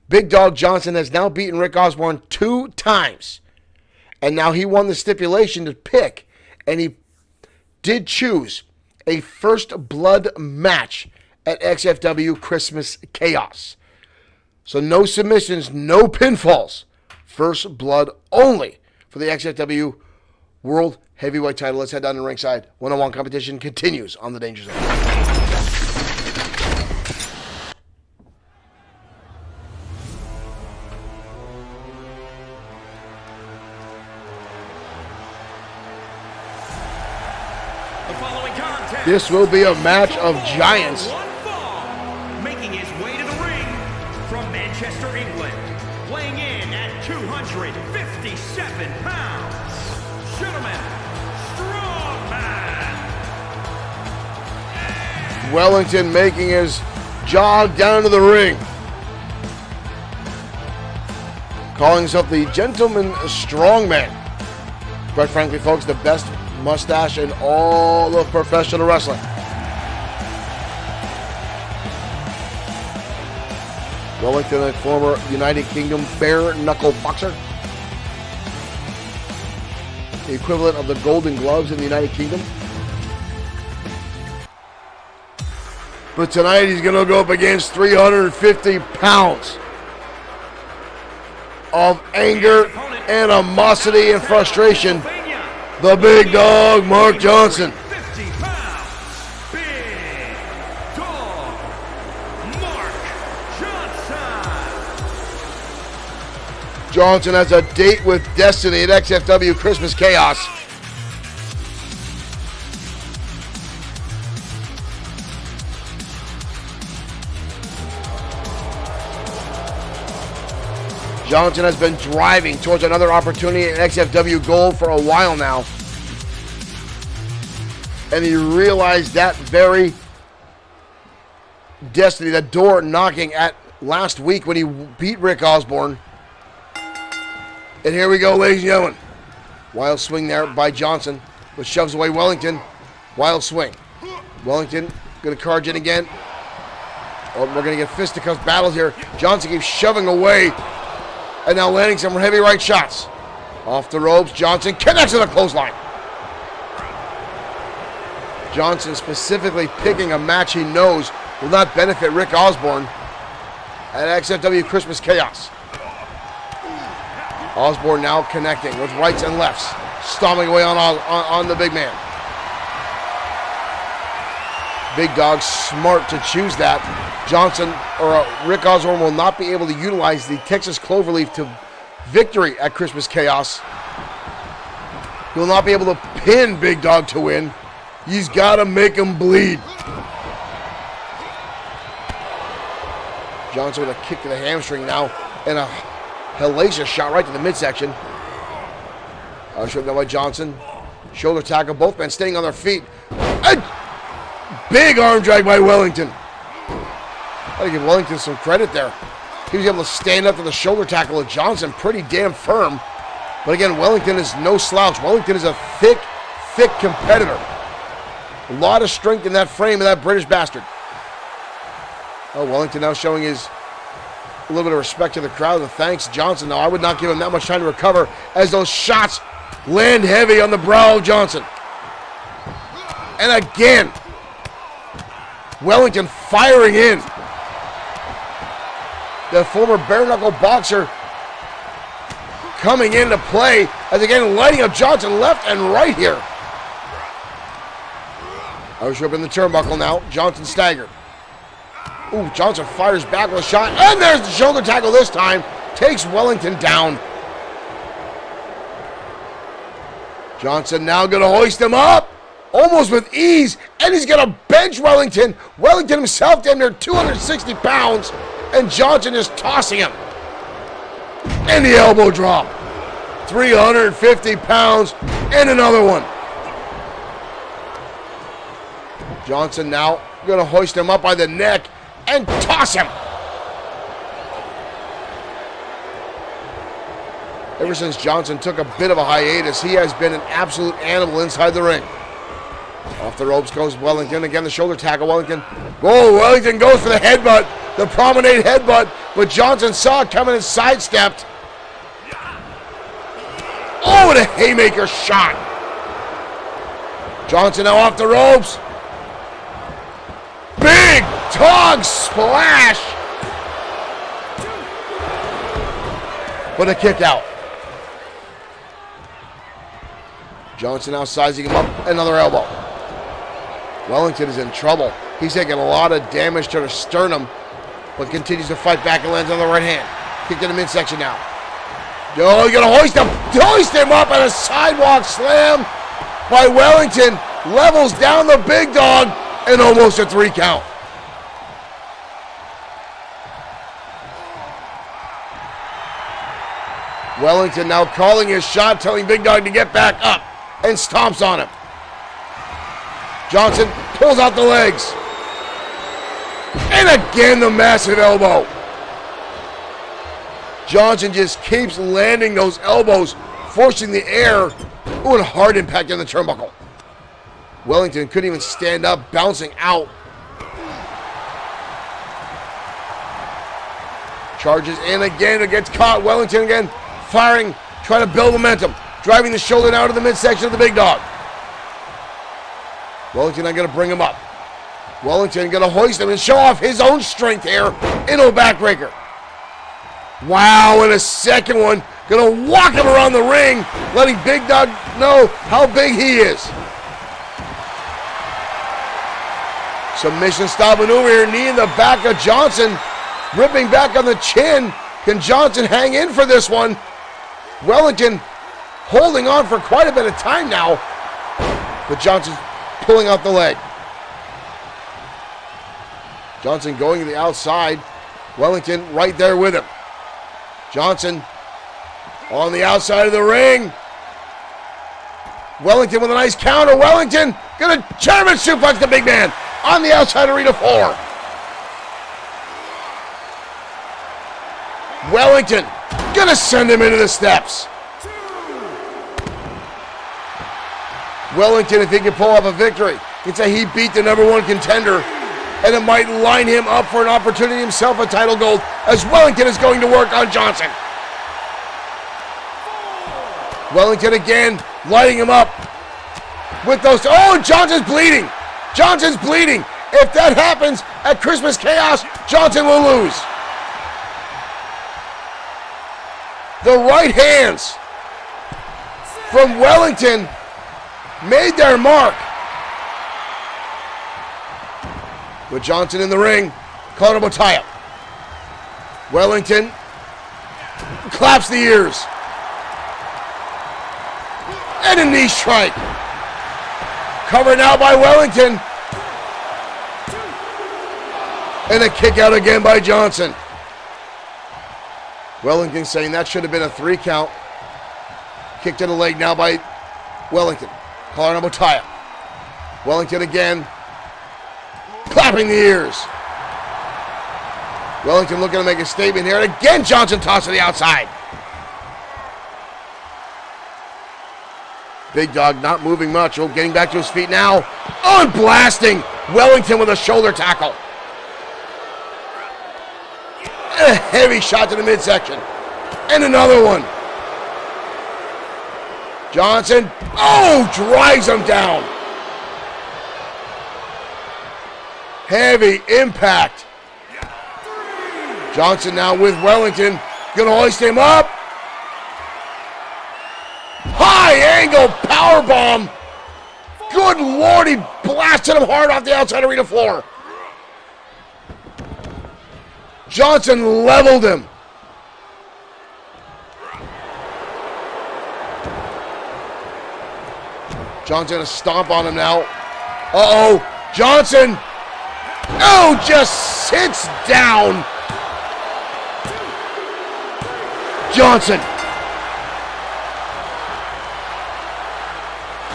Big Dog Johnson has now beaten Rick Osborne 2 times. And now he won the stipulation to pick, and he did choose a first blood match at XFW Christmas Chaos. So no submissions, no pinfalls. First blood only for the XFW World Heavyweight title. Let's head down to ringside. One-on-one competition continues on the Danger Zone. This will be a match of giants. Making his way to the ring from Manchester, England, weighing in at 257 pounds, gentlemen, Strongman. Wellington making his jog down to the ring. Calling himself the Gentleman Strongman. Quite frankly, folks, the best mustache in all of professional wrestling. Wellington, a former United Kingdom bare knuckle boxer. The equivalent of the Golden Gloves in the United Kingdom. But tonight he's going to go up against 350 pounds of anger, animosity, and frustration. The Big Dog, Mark Johnson. 50 pounds, Big Dog, Mark Johnson. Johnson has a date with Destiny at XFW Christmas Chaos. Johnson has been driving towards another opportunity at XFW Gold for a while now. And he realized that very Destiny, the door knocking at last week when he beat Rick Osborne. And here we go, ladies and gentlemen. Wild swing there by Johnson, but shoves away Wellington. Wild swing. Wellington going to charge in again. Oh, we're going to get fisticuffs battles here. Johnson keeps shoving away. And now landing some heavy right shots. Off the ropes, Johnson connects to the clothesline. Johnson specifically picking a match he knows will not benefit Rick Osborne at XFW Christmas Chaos. Osborne now connecting with rights and lefts, stomping away on the big man. Big Dog smart to choose that. Rick Osborne will not be able to utilize the Texas Cloverleaf to victory at Christmas Chaos. He will not be able to pin Big Dog to win. He's got to make him bleed. Johnson with a kick to the hamstring now and a hellacious shot right to the midsection. Showed down by Johnson. Shoulder tackle, both men staying on their feet. A big arm drag by Wellington. Gotta give Wellington some credit there. He was able to stand up to the shoulder tackle of Johnson pretty damn firm. But again, Wellington is no slouch. Wellington is a thick competitor. A lot of strength in that frame of that British bastard. Oh, Wellington now showing a little bit of respect to the crowd and thanks Johnson. Now, I would not give him that much time to recover as those shots land heavy on the brow of Johnson. And again, Wellington firing in. The former bare knuckle boxer coming into play as again lighting up Johnson left and right here. Irish whip in the turnbuckle now. Johnson staggered. Ooh, Johnson fires back with a shot. And there's the shoulder tackle this time. Takes Wellington down. Johnson now going to hoist him up. Almost with ease. And he's going to bench Wellington. Wellington himself damn near 260 pounds. And Johnson is tossing him. And the elbow drop. 350 pounds. And another one. Johnson now going to hoist him up by the neck and toss him. Ever since Johnson took a bit of a hiatus, he has been an absolute animal inside the ring. Off the ropes goes Wellington. Again, the shoulder tackle. Wellington goes for the headbutt. The promenade headbutt. But Johnson saw it coming and sidestepped. Oh, and a haymaker shot. Johnson now off the ropes. Big dog splash. But a kick out. Johnson now sizing him up. Another elbow. Wellington is in trouble. He's taking a lot of damage to the sternum, but continues to fight back and lands on the right hand. Kick to the midsection now. Oh, you're going to hoist him up at a sidewalk slam by Wellington. Levels down the big dog and almost a 3 count. Wellington now calling his shot, telling Big Dog to get back up and stomps on him. Johnson pulls out the legs. And again, the massive elbow. Johnson just keeps landing those elbows, forcing the air. Ooh, and a hard impact on the turnbuckle. Wellington couldn't even stand up, bouncing out. Charges in again, it gets caught. Wellington again, firing, trying to build momentum. Driving the shoulder down to the midsection of the big dog. Wellington not going to bring him up. Wellington going to hoist him and show off his own strength here into a backbreaker. Wow, and a second one. Going to walk him around the ring, letting Big Dog know how big he is. Submission style maneuver here, knee in the back of Johnson. Ripping back on the chin. Can Johnson hang in for this one? Wellington holding on for quite a bit of time now. But Johnson's pulling out the leg. Johnson going to the outside. Wellington right there with him. Johnson on the outside of the ring. Wellington with a nice counter. Wellington gonna German suplex the big man on the outside arena floor. Wellington gonna send him into the steps. Wellington, if he can pull off a victory, can say he beat the #1 contender, and it might line him up for an opportunity himself at title gold, as Wellington is going to work on Johnson. Wellington again, lighting him up with those. Oh, Johnson's bleeding. Johnson's bleeding. If that happens at Christmas Chaos, Johnson will lose. The right hands from Wellington made their mark. With Johnson in the ring, Colorado tie-up. Wellington claps the ears. And a knee strike. Covered now by Wellington. And a kick out again by Johnson. Wellington saying that should have been a 3 count. Kick to the leg now by Wellington. Colorado tie-up. Wellington again. Clapping the ears. Wellington looking to make a statement here. And again, Johnson tossed to the outside. Big Dog not moving much. Oh, getting back to his feet now. Oh, and blasting Wellington with a shoulder tackle. And a heavy shot to the midsection. And another one. Johnson, oh, drives him down. Heavy impact. Johnson now with Wellington. Gonna hoist him up. High angle powerbomb. Good Lord, he blasted him hard off the outside arena floor. Johnson leveled him. Johnson a stomp on him now. Uh-oh, Johnson. Oh, just sits down. Johnson.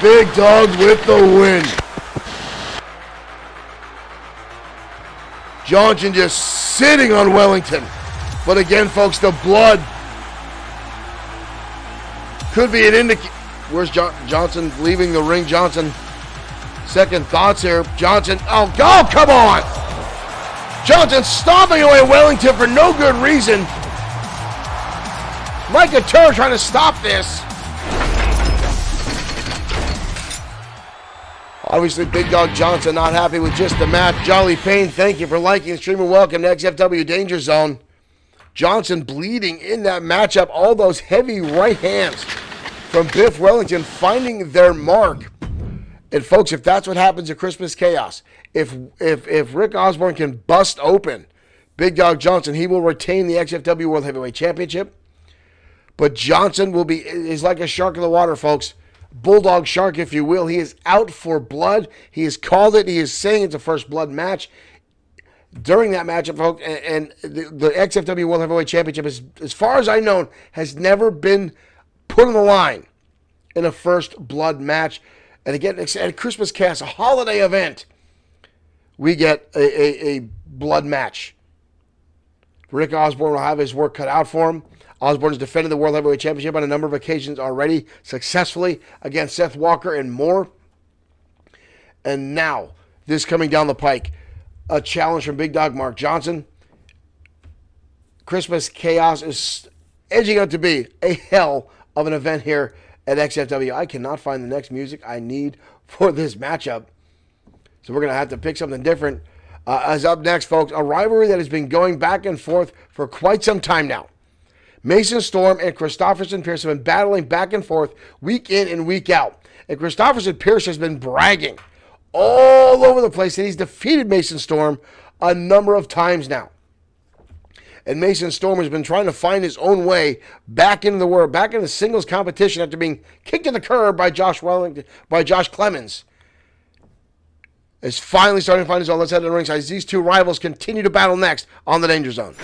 Big Dog with the win. Johnson just sitting on Wellington. But again, folks, the blood could be an indicator. Where's Johnson leaving the ring? Johnson, second thoughts here. Johnson, oh, come on. Johnson stomping away Wellington for no good reason. Mike Turner trying to stop this. Obviously, Big Dog Johnson not happy with just the match. Jolly Payne, thank you for liking and streaming. Welcome to XFW Danger Zone. Johnson bleeding in that matchup. All those heavy right hands from Biff Wellington finding their mark. And folks, if that's what happens at Christmas Chaos, if Rick Osborne can bust open Big Dog Johnson, he will retain the XFW World Heavyweight Championship. But Johnson is like a shark in the water, folks. Bulldog shark, if you will. He is out for blood. He has called it. He is saying it's a first blood match. During that matchup, folks, and the XFW World Heavyweight Championship, as far as I know, has never been put on the line in a first blood match. And again, at Christmas Chaos, a holiday event, we get a blood match. Rick Osborne will have his work cut out for him. Osborne has defended the World Heavyweight Championship on a number of occasions already, successfully, against Seth Walker and more. And now, this coming down the pike, a challenge from Big Dog Mark Johnson. Christmas Chaos is edging out to be a hell of an event here at XFW. I cannot find the next music I need for this matchup. So we're going to have to pick something different. As up next, folks, a rivalry that has been going back and forth for quite some time now. Mason Storm and Christopherson Pierce have been battling back and forth week in and week out. And Christopherson Pierce has been bragging all over the place that he's defeated Mason Storm a number of times now. And Mason Storm has been trying to find his own way back into the world, back into singles competition after being kicked to the curb by Josh Clemens. Is finally starting to find his own. Let's head to the ringside as these two rivals continue to battle next on the Danger Zone.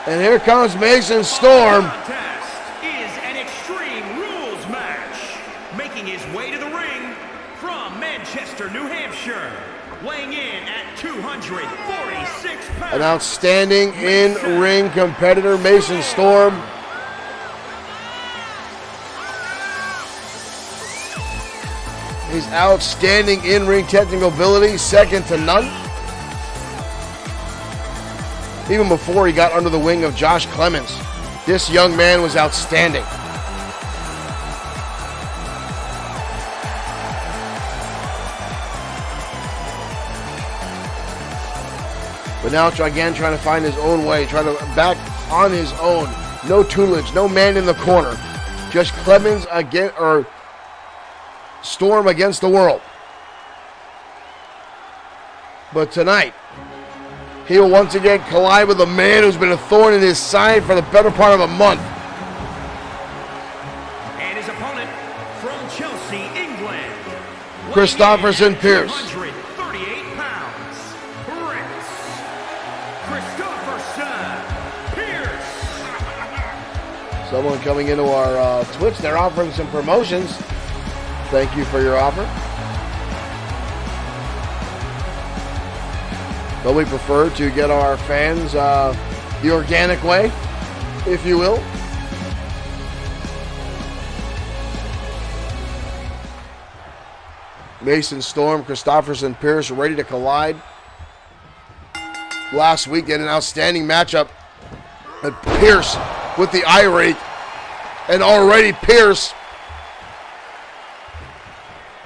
And here comes Mason Storm. Contest is an Extreme Rules match. Making his way to the ring from Manchester, New Hampshire, weighing in at 246 pounds. An outstanding in-ring competitor, Mason Storm. His outstanding in-ring technical ability, second to none. even before he got under the wing of Josh Clemens. This young man was outstanding. But now again trying to find his own way, trying to back on his own. No tutelage, no man in the corner. Just Clemens again, or Storm against the world. But tonight, he will once again collide with a man who's been a thorn in his side for the better part of a month. And his opponent from Chelsea, England, Christopherson Pierce. 138 pounds, Christopherson Pierce. Someone coming into our Twitch, they're offering some promotions. Thank you for your offer. But we prefer to get our fans the organic way, if you will. Mason Storm, Christopherson Pierce ready to collide. Last week they had an outstanding matchup. And Pierce with the eye rake. And already Pierce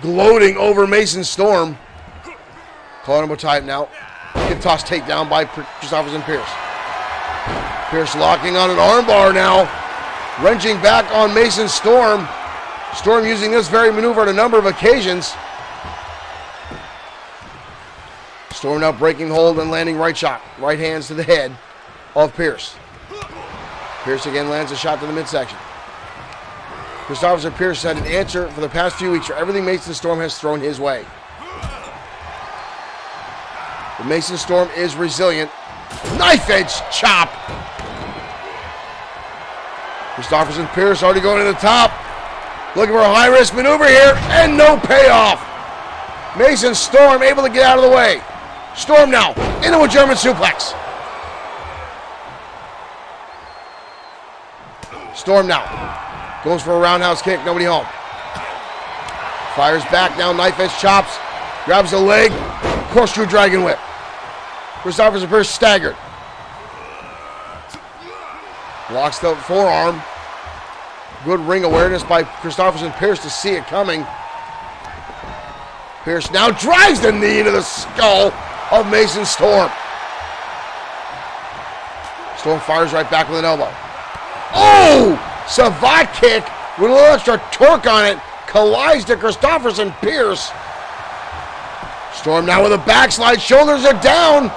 gloating over Mason Storm. Calling him a type now. Get tossed takedown by Christopherson Pierce. Pierce locking on an armbar now. Wrenching back on Mason Storm. Storm using this very maneuver on a number of occasions. Storm now breaking hold and landing right shot. Right hands to the head of Pierce. Pierce again lands a shot to the midsection. Christopherson Pierce had an answer for the past few weeks for everything Mason Storm has thrown his way. But Mason Storm is resilient. Knife edge chop. Christopherson Pierce already going to the top. Looking for a high risk maneuver here and no payoff. Mason Storm able to get out of the way. Storm now into a German suplex. Storm now goes for a roundhouse kick, nobody home. Fires back now, knife edge chops, grabs the leg, corkscrew dragon whip. Christopherson Pierce staggered. Blocks the forearm. Good ring awareness by Christopherson Pierce to see it coming. Pierce now drives the knee into the skull of Mason Storm. Storm fires right back with an elbow. Oh! Savate kick with a little extra torque on it. Collides to Christopherson Pierce. Storm now with a backslide. Shoulders are down.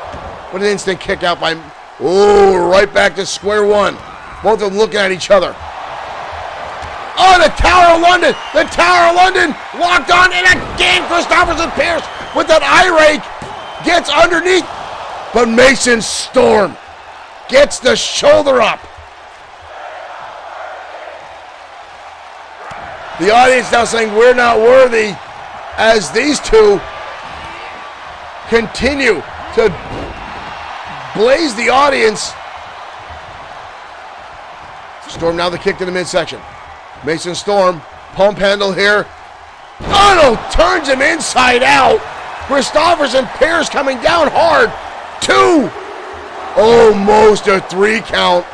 But an instant kick out by... Oh, right back to square one. Both of them looking at each other. Oh, the Tower of London. The Tower of London locked on. And again, Christopherson Pierce with that eye rake gets underneath. But Mason Storm gets the shoulder up. The audience now saying we're not worthy as these two continue to blaze the audience. Storm now the kick to the midsection. Mason Storm, pump handle here. Oh no, turns him inside out. Christopherson Pierce coming down hard. 2. Almost a 3 count.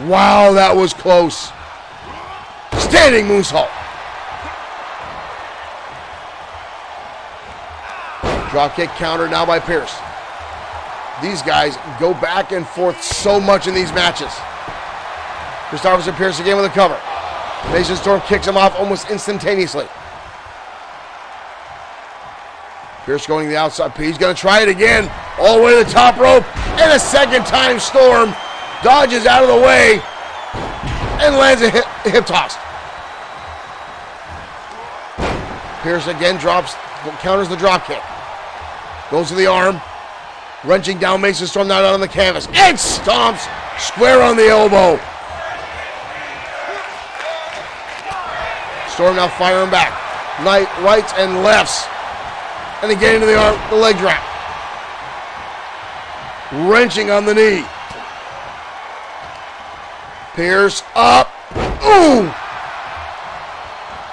Wow, that was close. Standing moonsault. Drop kick counter now by Pierce. These guys go back and forth so much in these matches. Christopherson Pierce again with a cover. Mason Storm kicks him off almost instantaneously. Pierce going to the outside. He's going to try it again. All the way to the top rope. And a second time Storm dodges out of the way and lands a hip toss. Pierce again counters the drop kick. Goes to the arm. Wrenching down Mason Storm now out on the canvas. And stomps square on the elbow. Storm now firing back. Rights and lefts. And again into the arm, the leg drop. Wrenching on the knee. Pierce up. Ooh!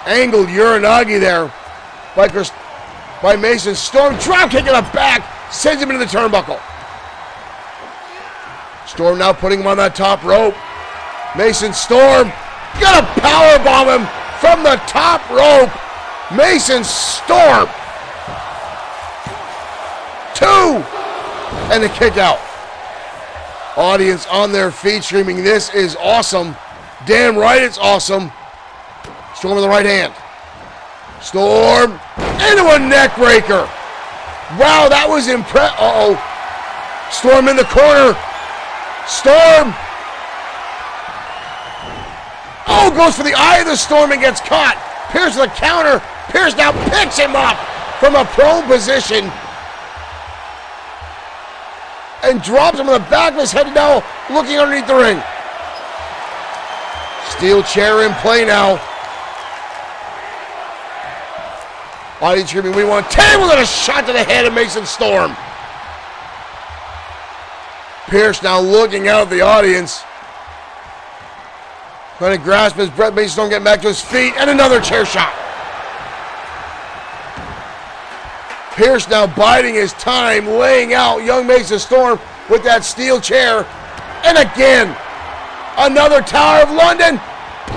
Angled Uranagi there by Mason Storm. Drop kick in the back. Sends him into the turnbuckle. Storm now putting him on that top rope. Mason Storm gonna powerbomb him from the top rope. Mason Storm. 2. And a kick out. Audience on their feet screaming, this is awesome. Damn right it's awesome. Storm with the right hand. Storm into a neck breaker. Wow, that was impressive. Uh-oh. Storm in the corner. Storm. Oh, goes for the eye of the Storm and gets caught. Pierce with a counter. Pierce now picks him up from a prone position and drops him on the back of his head, now looking underneath the ring. Steel chair in play now. Audience screaming, we want table, and a shot to the head of Mason Storm. Pierce now looking out at the audience. Trying to grasp his breath. Mason Storm getting back to his feet, and another chair shot. Pierce now biding his time, laying out young Mason Storm with that steel chair. And again, another Tower of London,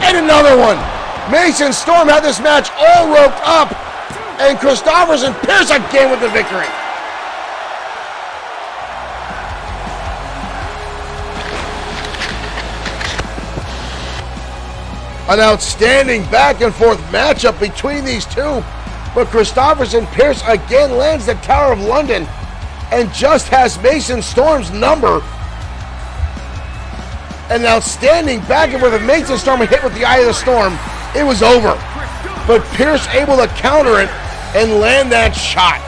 and another one. Mason Storm had this match all roped up, and Christopherson Pierce again with the victory. An outstanding back and forth matchup between these two. But Christopherson Pierce again lands the Tower of London and just has Mason Storm's number. An outstanding back and forth. If Mason Storm hit with the Eye of the Storm, it was over. But Pierce able to counter it and land that shot.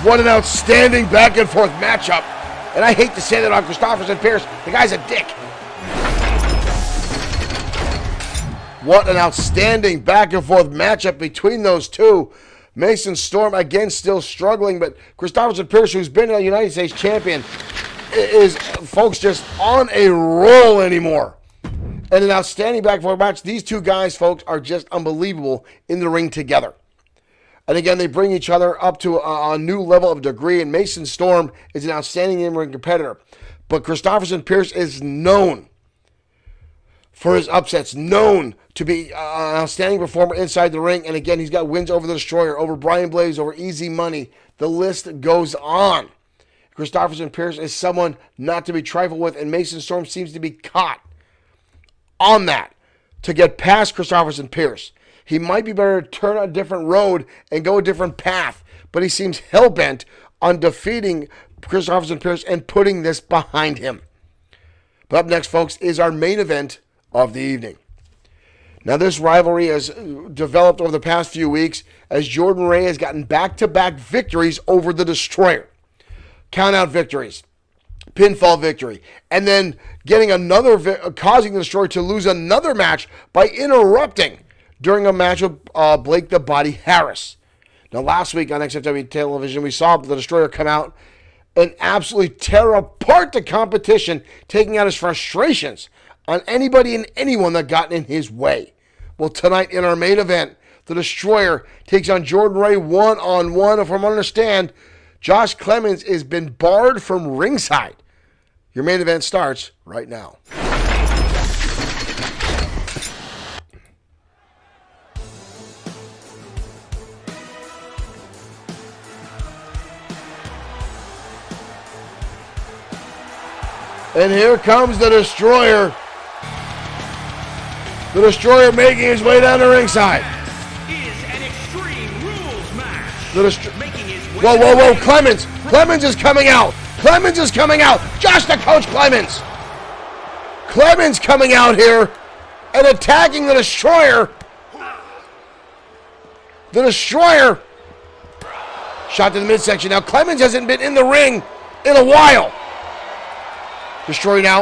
What an outstanding back and forth matchup. And I hate to say that on Christopherson Pierce. The guy's a dick. What an outstanding back and forth matchup between those two. Mason Storm again still struggling, but Christopherson Pierce, who's been a United States champion, is, folks, just on a roll anymore. And an outstanding back and forth match. These two guys, folks, are just unbelievable in the ring together. And again, they bring each other up to a new level of degree, and Mason Storm is an outstanding in-ring competitor. But Christopherson Pierce is known for his upsets, known to be an outstanding performer inside the ring. And again, he's got wins over the Destroyer, over Brian Blaze, over Easy Money. The list goes on. Christopherson Pierce is someone not to be trifled with, and Mason Storm seems to be caught on that to get past Christopherson Pierce. He might be better to turn a different road and go a different path, but he seems hell-bent on defeating Christopherson Pierce and putting this behind him. But up next, folks, is our main event of the evening. Now, this rivalry has developed over the past few weeks as Jordan Ray has gotten back-to-back victories over the Destroyer. Count-out victories, pinfall victory, and then getting another, causing the Destroyer to lose another match by interrupting during a match with Blake the Body Harris. Now, last week on XFW television, we saw the Destroyer come out and absolutely tear apart the competition, taking out his frustrations on anybody and anyone that got in his way. Well, tonight in our main event, the Destroyer takes on Jordan Ray one-on-one. If I understand, Josh Clemens has been barred from ringside. Your main event starts right now. And here comes the Destroyer. The Destroyer making his way down the ringside. Is an Extreme Rules match. Making his way Whoa. Clemens. Clemens is coming out. Clemens is coming out. Josh the Coach Clemens. Clemens coming out here and attacking the Destroyer. The Destroyer. Shot to the midsection. Now, Clemens hasn't been in the ring in a while. Destroyer now.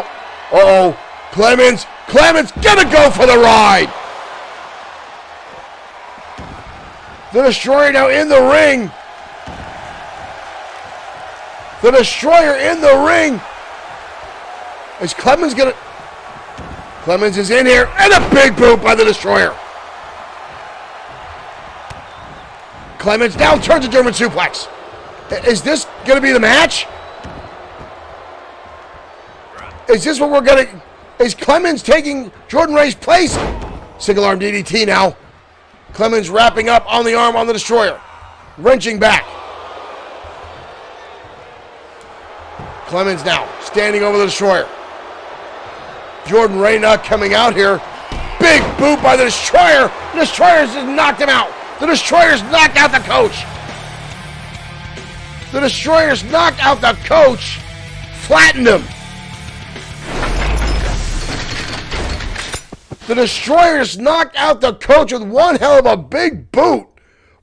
Uh-oh. Clemens gonna go for the ride. The Destroyer now in the ring. The Destroyer in the ring. Is Clemens gonna... Clemens is in here, and a big boot by the Destroyer. Clemens down, turns a German suplex. Is this gonna be the match? Is this what we're going to... Is Clemens taking Jordan Ray's place? Single arm DDT now. Clemens wrapping up on the arm on the Destroyer. Wrenching back. Clemens now standing over the Destroyer. Jordan Ray not coming out here. Big boot by the Destroyer. The Destroyer's just knocked him out. The Destroyer's knocked out the coach. The Destroyer's knocked out the coach. Flattened him. The Destroyers knocked out the coach with one hell of a big boot.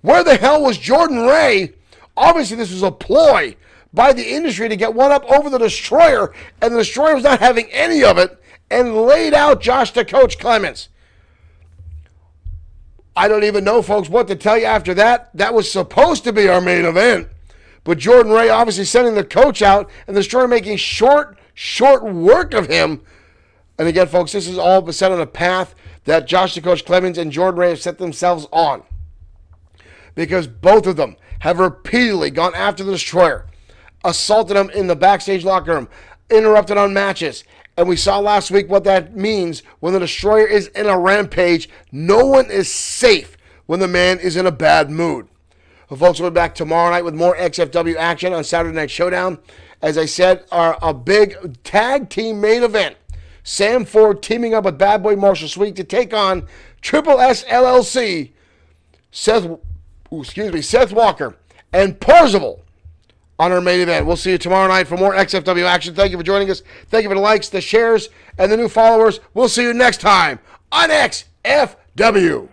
Where the hell was Jordan Ray? Obviously, this was a ploy by the industry to get one up over the Destroyer, and the Destroyer was not having any of it and laid out Josh the Coach Clemens. I don't even know, folks, what to tell you after that. That was supposed to be our main event, but Jordan Ray obviously sending the coach out, and the Destroyer making short work of him. And again, folks, this is all set on a path that Josh the Coach Clemens and Jordan Ray have set themselves on. Because both of them have repeatedly gone after the Destroyer, assaulted him in the backstage locker room, interrupted on matches. And we saw last week what that means when the Destroyer is in a rampage. No one is safe when the man is in a bad mood. Well, folks, we'll be back tomorrow night with more XFW action on Saturday Night Showdown. As I said, a big tag team main event. Sam Ford teaming up with Bad Boy Marshall Sweet to take on Triple S LLC, Seth Walker, and Parzival on our main event. We'll see you tomorrow night for more XFW action. Thank you for joining us. Thank you for the likes, the shares, and the new followers. We'll see you next time on XFW.